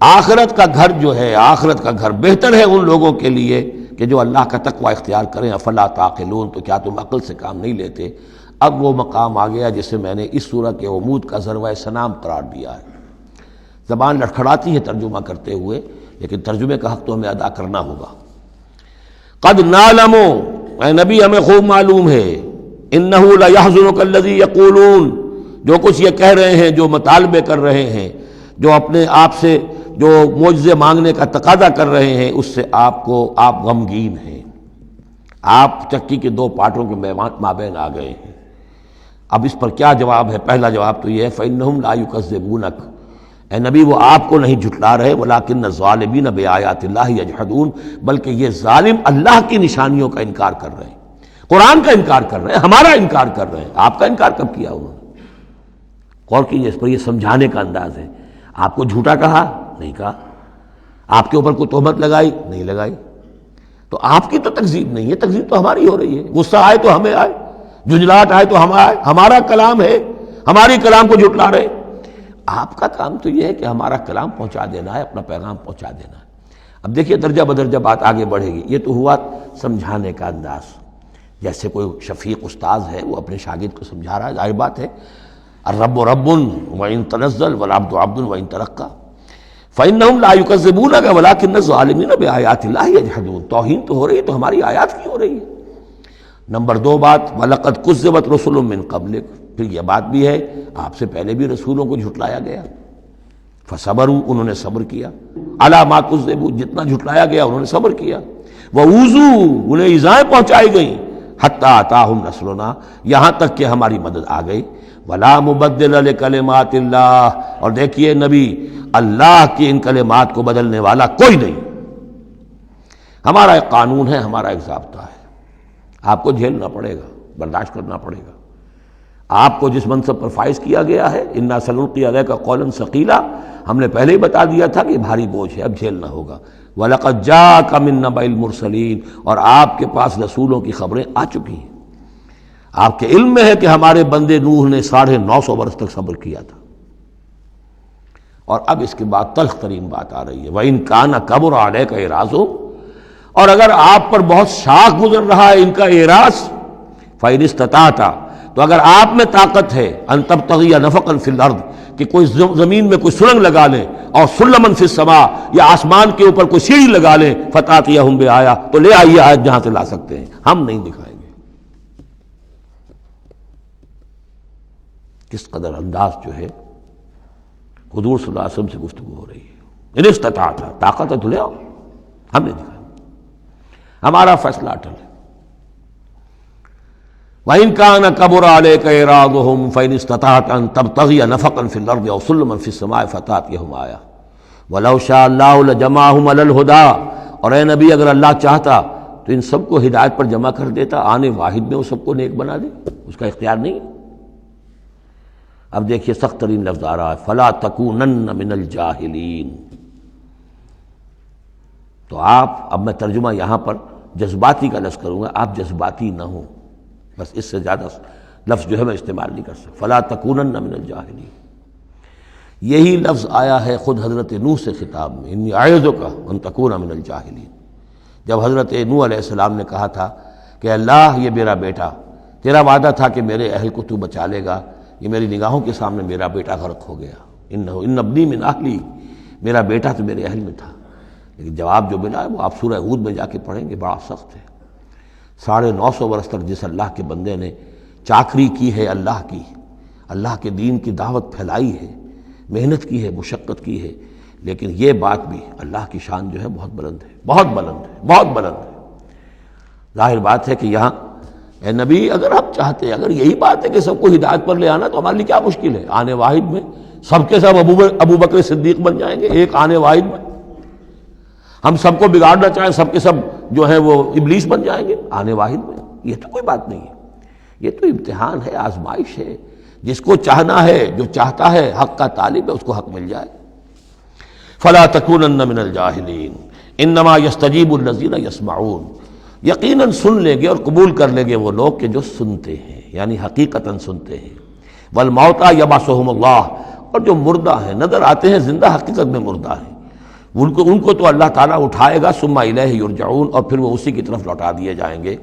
آخرت کا گھر جو ہے، آخرت کا گھر بہتر ہے ان لوگوں کے لیے کہ جو اللہ کا تقوی اختیار کریں. افلا تعقلون، تو کیا تم عقل سے کام نہیں لیتے؟ اب وہ مقام آ گیا جسے میں نے اس سورہ کے عمود کا ذروۂ سنام قرار دیا ہے. زبان لڑکھڑاتی ہے ترجمہ کرتے ہوئے، لیکن ترجمے کا حق تو ہمیں ادا کرنا ہوگا. قد نعلم، اے نبی ہمیں خوب معلوم ہے، انہ لیحزنک الذی یقولون، جو کچھ یہ کہہ رہے ہیں، جو مطالبے کر رہے ہیں، جو اپنے آپ سے جو معجزے مانگنے کا تقاضا کر رہے ہیں، اس سے آپ غمگین ہیں. آپ چکی کے 2 پارٹوں کے مابین آ گئے ہیں. اب اس پر کیا جواب ہے؟ پہلا جواب تو یہ ہے فَإِنَّهُمْ لَا يُكَذِّبُونَكَ، اے نبی وہ آپ کو نہیں جھٹلا رہے، وَلَٰكِنَّ الظَّالِمِينَ بِآيَاتِ اللَّهِ يَجْحَدُونَ، بلکہ یہ ظالم اللہ کی نشانیوں کا انکار کر رہے ہیں، قرآن کا انکار کر رہے ہیں، ہمارا انکار کر رہے ہیں. آپ کا انکار کب کیا انہوں نے؟ غور کیجیے، اس پر یہ سمجھانے کا انداز ہے. آپ کو جھوٹا کہا؟ نہیں کہا. آپ کے اوپر کوئی تہمت لگائی؟ نہیں لگائی. تو آپ کی تو تکذیب نہیں ہے، تکذیب تو ہماری ہو رہی ہے. غصہ آئے تو ہمیں آئے، جھنجھلاہٹ آئے تو ہم آئے، ہمارا کلام ہے، ہماری کلام کو جھٹلا رہے. آپ کا کام تو یہ ہے کہ ہمارا کلام پہنچا دینا ہے، اپنا پیغام پہنچا دینا ہے. اب دیکھیے درجہ بدرجہ بات آگے بڑھے گی. یہ تو ہوا سمجھانے کا انداز، جیسے کوئی شفیق استاذ ہے وہ اپنے شاگرد کو سمجھا رہا ہے. ظاہر بات ہے الرب رب وإن تنزل والعبد عبد وإن ترقى فإنهم لا يكذبونك ولكن الظالمين بآيات الله يجحدون. توہین تو ہو رہی ہے، تو ہماری آیات کی ہو رہی ہے. نمبر 2 بات وَلَقَدْ كُذِّبَتْ رُسُلٌ مِّن قَبْلِكَ، پھر یہ بات بھی ہے آپ سے پہلے بھی رسولوں کو جھٹلایا گیا. فَصَبَرُوا، انہوں نے صبر کیا. عَلَىٰ مَا كُذِّبُوا، جتنا جھٹلایا گیا انہوں نے صبر کیا. وَأُوذُوا، انہیں ایذائیں پہنچائی گئیں. حتی اتاہم نصرنا، یہاں تک کہ ہماری مدد آ گئی۔ ولا مبدل لکلمات اللہ، اور دیکھیے نبی، اللہ کی ان کلمات کو بدلنے والا کوئی نہیں۔ ہمارا ایک قانون ہے، ہمارا ایک ضابطہ ہے، آپ کو جھیلنا پڑے گا، برداشت کرنا پڑے گا۔ آپ کو جس منصب پر فائز کیا گیا ہے، انا سنلقی علیک قولا ثقیلا، ہم نے پہلے ہی بتا دیا تھا کہ بھاری بوجھ ہے، اب جھیلنا ہوگا۔ وَلَقَدْ جَاءَكَ مِن نَبَإِ الْمُرْسَلِينَ، اور آپ کے پاس رسولوں کی خبریں آ چکی ہیں۔ آپ کے علم میں ہے کہ ہمارے بندے نوح نے 950 برس تک صبر کیا تھا، اور اب اس کے بعد تلخ ترین بات آ رہی ہے، وَإِن كَانَ كَبُرَ عَلَيْكَ إِعْرَاضُهُمْ، اور اگر آپ پر بہت شاق گزر رہا ہے ان کا اعراض، فَإِنِ اسْتَطَعْتَ، تو اگر آپ میں طاقت ہے، ان تبتغی نفقا فی الارض، کہ کوئی زمین میں کوئی سرنگ لگا لیں، اور سلما فی السماء، یا آسمان کے اوپر کوئی سیڑھی لگا لیں، فتاتیہم بآیہ، تو لے آئیے آیت جہاں سے لا سکتے ہیں، ہم نہیں دکھائیں گے۔ کس قدر انداز جو ہے حضور صلی اللہ علیہ وسلم سے گفتگو ہو رہی ہے۔ ان استطاعت، طاقت ہے تو لے آؤ، ہم نہیں دکھائیں گے، ہمارا فیصلہ اٹل ہے۔ وَإِن كَانَ كَبُرَ عَلَيْكَ إِعْرَاضُهُمْ فَإِنِ اسْتَطَعْتَ أَن تَبْتَغِيَ نَفَقًا فِي الْأَرْضِ أَوْ سُلَّمًا فِي السَّمَاءِ فَتَأْتِيَهُمْ آیَةٌ وَلَوْ شَاءَ اللَّهُ لَجَمَعَهُمْ عَلَى الْهُدَىٰ، اور اے نبی اگر اللہ چاہتا تو ان سب کو ہدایت پر جمع کر دیتا، آنے واحد میں وہ سب کو نیک بنا دے، اس کا اختیار نہیں ہے۔ اب دیکھیے سخت ترین لفظ آ رہا ہے، فَلَا تَكُونَنَّ مِنَ الْجَاهِلِينَ۔ تو آپ، اب میں ترجمہ یہاں پر جذباتی کا لفظ کروں گا، آپ جذباتی نہ ہوں، بس اس سے زیادہ لفظ جو ہے میں استعمال نہیں کر سکتا۔ فَلَا تَكُونَنَّ مِنَ الْجَاهِلِينَ، یہی لفظ آیا ہے خود حضرت نوح سے خطاب میں، اِنِّی أَعِظُکَ أَن تَكُونَ مِنَ الْجَاهِلِينَ۔ جب حضرت نوح علیہ السلام نے کہا تھا کہ اللہ یہ میرا بیٹا، تیرا وعدہ تھا کہ میرے اہل کو تو بچا لے گا، یہ میری نگاہوں کے سامنے میرا بیٹا غرق ہو گیا، اِنَّ ابنی من اہلی، میرا بیٹا تو میرے اہل میں تھا۔ لیکن جواب جو ملا ہے وہ آپ سورہ ہود میں جا کے پڑھیں گے، بڑا سخت ہے۔ 950 برس تک جس اللہ کے بندے نے چاکری کی ہے اللہ کی، اللہ کے دین کی دعوت پھیلائی ہے، محنت کی ہے، مشقت کی ہے، لیکن یہ بات بھی اللہ کی شان جو ہے بہت بلند ہے، بہت بلند ہے، بہت بلند ہے۔ ظاہر بات ہے کہ یہاں اے نبی اگر آپ چاہتے ہیں، اگر یہی بات ہے کہ سب کو ہدایت پر لے آنا، تو ہمارے لیے کیا مشکل ہے؟ آنے واحد میں سب کے سب ابو بکر صدیق بن جائیں گے، ایک آنے واحد میں۔ ہم سب کو بگاڑنا چاہیں، سب کے سب جو ہے وہ ابلیس بن جائیں گے آنے واحد میں، یہ تو کوئی بات نہیں ہے، یہ تو امتحان ہے، آزمائش ہے۔ جس کو چاہنا ہے، جو چاہتا ہے، حق کا طالب ہے، اس کو حق مل جائے۔ فَلَا تَكُونَنَّ مِنَ الْجَاهِلِينَ إِنَّمَا يَسْتَجِيبُ الَّذِينَ يَسْمَعُونَ، یقیناً سن لیں گے اور قبول کر لیں گے وہ لوگ کہ جو سنتے ہیں، یعنی حقیقتاً سنتے ہیں۔ وَالْمَوْتَىٰ يَبْعَثُهُمُ اللَّهُ، اور جو مردہ ہیں، نظر آتے ہیں زندہ، حقیقت میں مردہ ہیں، ان کو تو اللہ تعالیٰ اٹھائے گا، ثم الیہ یرجعون، اور پھر وہ اسی کی طرف لوٹا دیے جائیں گے۔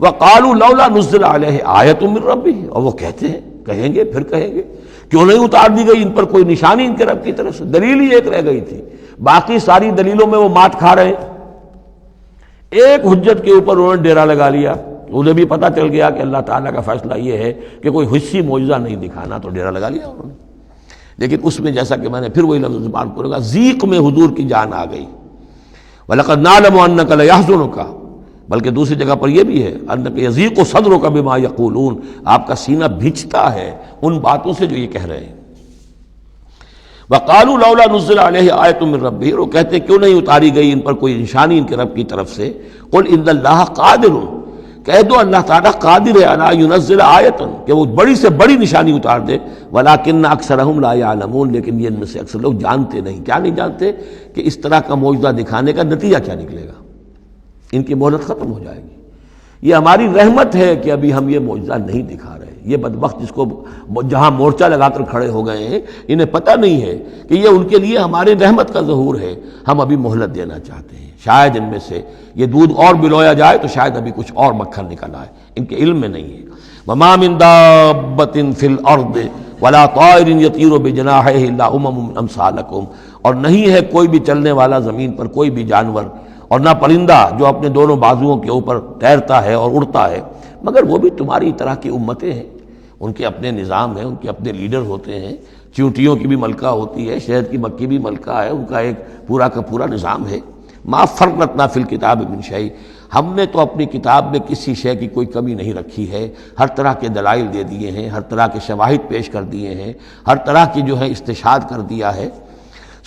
وقالوا لولا نزل علیہ آیۃ من ربہ، اور وہ کہتے ہیں، کہیں گے، پھر کہیں گے، کیوں نہیں اتار دی گئی ان پر کوئی نشانی ان کے رب کی طرف سے؟ دلیل ہی ایک رہ گئی تھی، باقی ساری دلیلوں میں وہ مات کھا رہے ہیں۔ ایک حجت کے اوپر انہوں نے ڈیرا لگا لیا، انہیں بھی پتہ چل گیا کہ اللہ تعالیٰ کا فیصلہ یہ ہے کہ کوئی حسی معجزہ نہیں دکھانا، تو ڈیرا لگا لیا انہوں نے۔ لیکن اس میں جیسا کہ میں نے پھر وہی لفظ زبان کروں گا، ذیق میں حضور کی جان آ گئی۔ وَلَقَدْ نَعْلَمُ أَنَّكَ لَيَحْزُنُكَ، بلکہ دوسری جگہ پر یہ بھی ہے، أَنَّكَ يَضِيقُ صَدْرُكَ بِمَا يَقُولُونَ، آپ کا سینہ بھیجتا ہے ان باتوں سے جو یہ کہہ رہے ہیں۔ وَقَالُوا لَوْلَا نُزِّلَ عَلَيْهِ آیَةٌ مِّن رَبِّهِ، وہ کہتے کیوں نہیں اتاری گئی ان پر کوئی نشانی ان کے رب کی طرف سے۔ قُلْ إِنَّ اللَّهَ قَادِرٌ، کہہ دو اللہ تعالیٰ قادر ہے علی ينزل آیۃ، کہ وہ بڑی سے بڑی نشانی اتار دے، ولیکن اکثرہم لا یعلمون، لیکن یہ ان میں سے اکثر لوگ جانتے نہیں۔ کیا نہیں جانتے؟ کہ اس طرح کا معجزہ دکھانے کا نتیجہ کیا نکلے گا، ان کی مہلت ختم ہو جائے گی۔ یہ ہماری رحمت ہے کہ ابھی ہم یہ معجزہ نہیں دکھا رہے۔ یہ بدبخت جس کو جہاں مورچہ لگا کر کھڑے ہو گئے ہیں، انہیں پتہ نہیں ہے کہ یہ ان کے لیے ہمارے رحمت کا ظہور ہے، ہم ابھی مہلت دینا چاہتے ہیں، شاید ان میں سے یہ دودھ اور بلویا جائے تو شاید ابھی کچھ اور مکھن نکل آئے، ان کے علم میں نہیں ہے۔ وَمَا مِن دَابَّةٍ فِي الْأَرْضِ وَلَا طَائِرٍ يَطِيرُ بِجَنَاحَيْهِ إِلَّا أُمَمٌ أَمْثَالُكُمْ، اور نہیں ہے کوئی بھی چلنے والا زمین پر، کوئی بھی جانور، اور نہ پرندہ جو اپنے دونوں بازوؤں کے اوپر تیرتا ہے اور اڑتا ہے، مگر وہ بھی تمہاری طرح کی امتیں ہیں، ان کے اپنے نظام ہیں، ان کے اپنے لیڈر ہوتے ہیں۔ چیونٹیوں کی بھی ملکہ ہوتی ہے، شہد کی مکھی بھی ملکہ ہے، ان کا ایک پورا کا پورا نظام ہے۔ ما فرطنا فی الکتاب من شیء، ہم نے تو اپنی کتاب میں کسی شے کی کوئی کمی نہیں رکھی ہے، ہر طرح کے دلائل دے دیے ہیں، ہر طرح کے شواہد پیش کر دیے ہیں، ہر طرح کی جو ہے استشہاد کر دیا ہے۔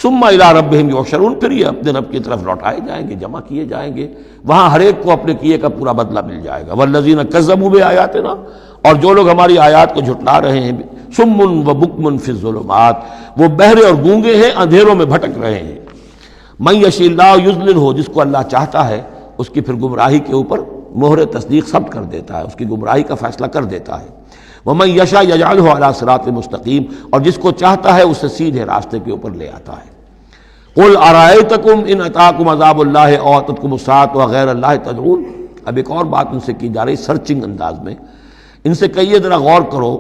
ثم الی ربہم یحشرون، پھر یہ اپنے رب کی طرف لوٹائے جائیں گے، جمع کیے جائیں گے، وہاں ہر ایک کو اپنے کیے کا پورا بدلہ مل جائے گا۔ والذین کذبوا بآیاتنا، اور جو لوگ ہماری آیات کو جھٹلا رہے ہیں، صم و بکم فی الظلمات، وہ بہرے اور گونگے ہیں، اندھیروں میں بھٹک رہے ہیں۔ من یشاء اللہ یضللہ، جس کو اللہ چاہتا ہے اس کی پھر گمراہی کے اوپر مہر تصدیق ثبت کر دیتا ہے، اس کی گمراہی کا فیصلہ کر دیتا ہے۔ ومن یشاء یجعلہ علی صراط مستقیم، اور جس کو چاہتا ہے اسے سیدھے راستے کے اوپر لے آتا ہے۔ قل ارأیتکم ان اتاکم عذاب اللہ او اتتکم الساعۃ وغیر اللہ تدعون، اب ایک اور بات ان سے کی جا رہی سرچنگ انداز میں، ان سے کہیے ذرا غور کرو،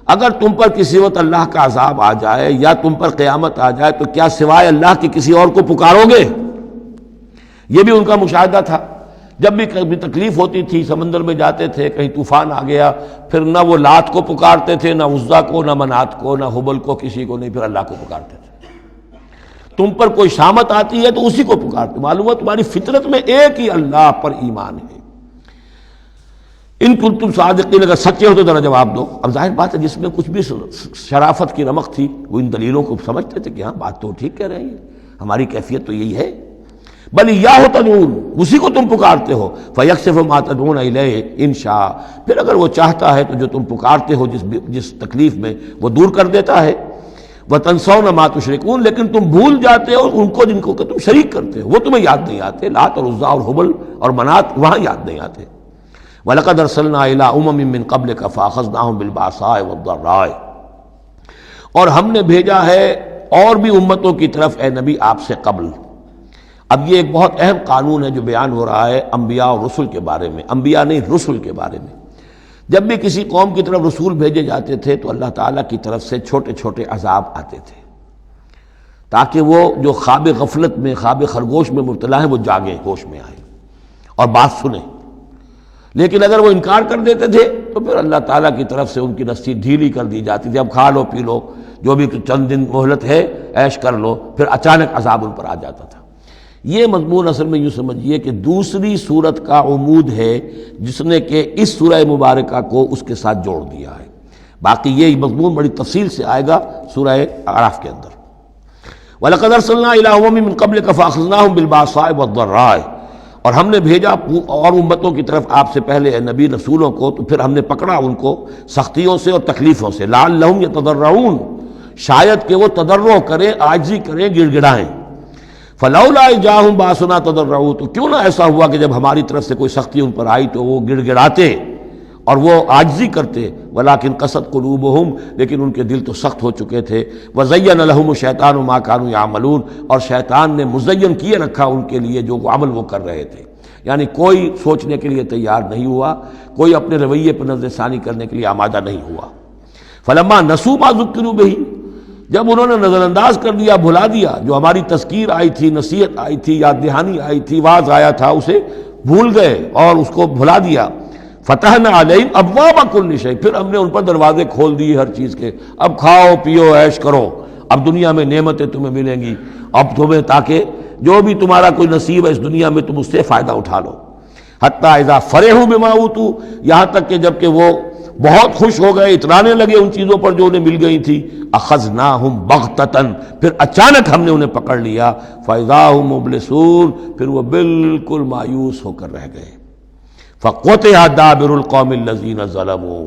اگر تم پر کسی وقت اللہ کا عذاب آ جائے یا تم پر قیامت آ جائے تو کیا سوائے اللہ کے کسی اور کو پکارو گے؟ یہ بھی ان کا مشاہدہ تھا، جب بھی کبھی تکلیف ہوتی تھی سمندر میں جاتے تھے، کہیں طوفان آ گیا، پھر نہ وہ لات کو پکارتے تھے، نہ عزا کو، نہ منات کو، نہ حبل کو، کسی کو نہیں، پھر اللہ کو پکارتے تھے۔ تم پر کوئی شامت آتی ہے تو اسی کو پکارتے، معلوم ہے تمہاری فطرت میں ایک ہی اللہ پر ایمان ہے۔ ان کنتم صادقین، اگر سچے ہو تو ذرا جواب دو۔ اب ظاہر بات ہے جس میں کچھ بھی شرافت کی رمق تھی وہ ان دلیلوں کو سمجھتے تھے کہ ہاں بات تو ٹھیک کہہ رہے ہیں، ہماری کیفیت تو یہی ہے۔ بل ایاہ تدعون، اسی کو تم پکارتے ہو۔ فیکشف ما تدعون الیہ ان شاء، پھر اگر وہ چاہتا ہے تو جو تم پکارتے ہو جس تکلیف میں وہ دور کر دیتا ہے۔ وتنسون ما تشرکون، لیکن تم بھول جاتے ہو ان کو جن کو کہ تم شریک کرتے ہو، وہ تمہیں یاد نہیں آتے، لات اور عزا اور حبل اور منات وہاں یاد نہیں آتے۔ وَلَقَدْ أَرْسَلْنَا إِلَىٰ أُمَمٍ مِّن قَبْلِكَ فَأَخَذْنَاهُمْ بِالْبَأْسَاءِ وَالضَّرَّاءِ، اور ہم نے بھیجا ہے اور بھی امتوں کی طرف اے نبی آپ سے قبل۔ اب یہ ایک بہت اہم قانون ہے جو بیان ہو رہا ہے انبیاء اور رسل کے بارے میں، انبیاء نہیں رسل کے بارے میں۔ جب بھی کسی قوم کی طرف رسول بھیجے جاتے تھے تو اللہ تعالیٰ کی طرف سے چھوٹے چھوٹے عذاب آتے تھے تاکہ وہ جو خواب غفلت میں، خواب خرگوش میں مبتلا ہیں وہ جاگیں، ہوش میں آئیں اور بات سنیں۔ لیکن اگر وہ انکار کر دیتے تھے تو پھر اللہ تعالیٰ کی طرف سے ان کی رسی ڈھیلی کر دی جاتی تھی، اب کھا لو پی لو، جو بھی چند دن مہلت ہے عیش کر لو، پھر اچانک عذاب ان پر آ جاتا تھا۔ یہ مضمون اصل میں یوں سمجھیے کہ دوسری صورت کا عمود ہے جس نے کہ اس سورہ مبارکہ کو اس کے ساتھ جوڑ دیا ہے۔ باقی یہ مضمون بڑی تفصیل سے آئے گا سورہ اعراف کے اندر۔ وَلَقَدْ أَرْسَلْنَا إِلَىٰ أُمَمٍ مِّن قَبْلِكَ فَأَخَذْنَاهُمْ بِالْبَأْسَاءِ وَالضَّرَّاءِ، اور ہم نے بھیجا اور امتوں کی طرف آپ سے پہلے اے نبی رسولوں کو، تو پھر ہم نے پکڑا ان کو سختیوں سے اور تکلیفوں سے، لعلہم یتضرعون، شاید کہ وہ تضرع کریں، عاجزی کریں، گڑ گڑائیں۔ فلولا جاءہم باسنا تضرعوا، تو کیوں نہ ایسا ہوا کہ جب ہماری طرف سے کوئی سختی ان پر آئی تو وہ گڑ گڑاتے اور وہ عاجزی کرتے۔ ولکن قست قلوبہم، لیکن ان کے دل تو سخت ہو چکے تھے۔ وزین لہم الشیطان ما کانوا یعملون، اور شیطان نے مزین کیے رکھا ان کے لیے جو عمل وہ کر رہے تھے، یعنی کوئی سوچنے کے لیے تیار نہیں ہوا، کوئی اپنے رویے پر نظر ثانی کرنے کے لیے آمادہ نہیں ہوا۔ فلما نسوا ما ذکروا بہ، جب انہوں نے نظر انداز کر دیا، بھلا دیا، جو ہماری تذکیر آئی تھی، نصیحت آئی تھی، یاد دہانی آئی تھی، واعظ آیا تھا، اسے بھول گئے اور اس کو بھلا دیا۔ فتحنا علیہم ابواب کل شیء، پھر ہم نے ان پر دروازے کھول دیے ہر چیز کے، اب کھاؤ پیو عیش کرو، اب دنیا میں نعمتیں تمہیں ملیں گی، اب تمہیں تاکہ جو بھی تمہارا کوئی نصیب ہے اس دنیا میں تم اس سے فائدہ اٹھا لو۔ حتی اذا فرحوا بما اوتوا، یہاں تک کہ جب کہ وہ بہت خوش ہو گئے، اترانے لگے ان چیزوں پر جو انہیں مل گئی تھی، اخذناہم بغتۃ، پھر اچانک ہم نے انہیں پکڑ لیا، فاذا ہم مبلسون، پھر وہ بالکل مایوس ہو کر رہ گئے۔ فقطع دابر القوم الذین ظلموا،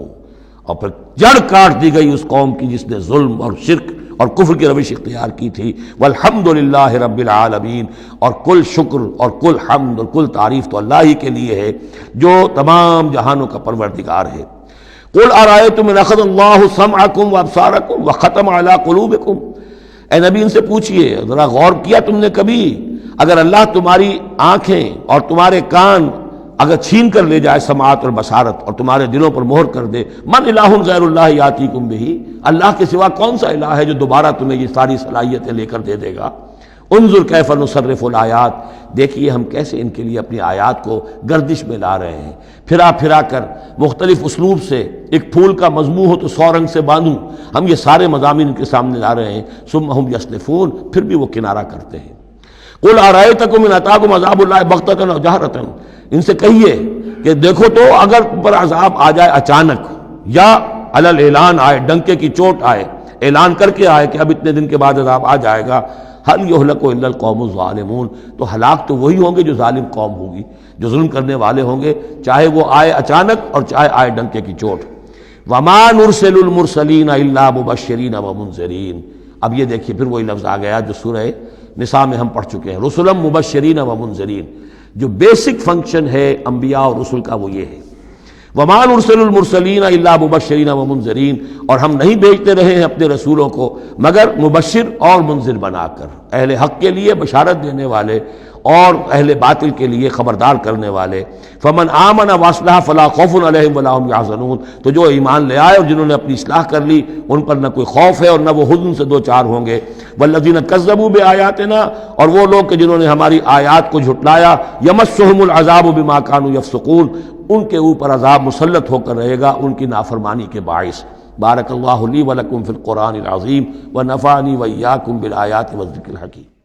اور پھر جڑ کاٹ دی گئی اس قوم کی جس نے ظلم اور شرک اور کفر کی روش اختیار کی تھی۔ والحمدللہ رب العالمین، اور کل شکر اور کل حمد اور کل تعریف تو اللہ ہی کے لیے ہے جو تمام جہانوں کا پروردگار ہے۔ قل ارأیتم ان اخذ اللہ سمعکم وابصارکم وختم علی قلوبکم، اے نبی ان سے پوچھئے، ذرا غور کیا تم نے کبھی، اگر اللہ تمہاری آنکھیں اور تمہارے کان اگر چھین کر لے جائے سماعت اور بصارت اور تمہارے دلوں پر مہر کر دے، من الہ غیر اللہ یاتیکم بہ، اللہ کے سوا کون سا الہ ہے جو دوبارہ تمہیں یہ ساری صلاحیتیں لے کر دے دے گا۔ انظر کیف نصرف الآیات، دیکھیے ہم کیسے ان کے لیے اپنی آیات کو گردش میں لا رہے ہیں، پھرا پھرا کر مختلف اسلوب سے، ایک پھول کا مضمون ہو تو 100 رنگ سے باندھوں، ہم یہ سارے مضامین ان کے سامنے لا رہے ہیں۔ ثم ہم یصلفون، پھر بھی وہ کنارہ کرتے ہیں۔ قل ارأیتکم ان اتاکم عذاب اللہ بغتۃ و جہرۃ، ان سے کہیے کہ دیکھو تو اگر تم پر عذاب آ جائے اچانک یا علی الاعلان آئے، ڈنکے کی چوٹ آئے، اعلان کر کے آئے کہ اب اتنے دن کے بعد عذاب آ جائے گا، هل یہلک الا القوم الظالمون، تو ہلاک تو وہی ہوں گے جو ظالم قوم ہوگی، جو ظلم کرنے والے ہوں گے، چاہے وہ آئے اچانک اور چاہے آئے ڈنکے کی چوٹ۔ وما نرسل المرسلین الا مبشرین ومنذرین، اب یہ دیکھیے پھر وہی لفظ آ گیا جو سورہ نساء میں ہم پڑھ چکے ہیں، رسلا مبشرین ومنذرین۔ جو بیسک فنکشن ہے انبیاء اور رسل کا وہ یہ ہے، وما نرسل المرسلین الا مبشرین ومنذرین، اور ہم نہیں بھیجتے رہے ہیں اپنے رسولوں کو مگر مبشر اور منذر بنا کر، اہل حق کے لیے بشارت دینے والے اور اہل باطل کے لیے خبردار کرنے والے۔ فمن آمن واصلح فلا خوف علیہم ولا هم يحزنون، تو جو ایمان لے آئے اور جنہوں نے اپنی اصلاح کر لی ان پر نہ کوئی خوف ہے اور نہ وہ حزن سے دو چار ہوں گے۔ والذین کذبوا بآیاتنا، اور وہ لوگ کہ جنہوں نے ہماری آیات کو جھٹلایا، یمسهم العذاب بما كانوا يفسقون، ان کے اوپر عذاب مسلط ہو کر رہے گا ان کی نافرمانی کے باعث۔ بارک اللہ لی ولکم فی القرآن العظیم ونفعنی وإیاکم بالآیات والذکر الحکیم۔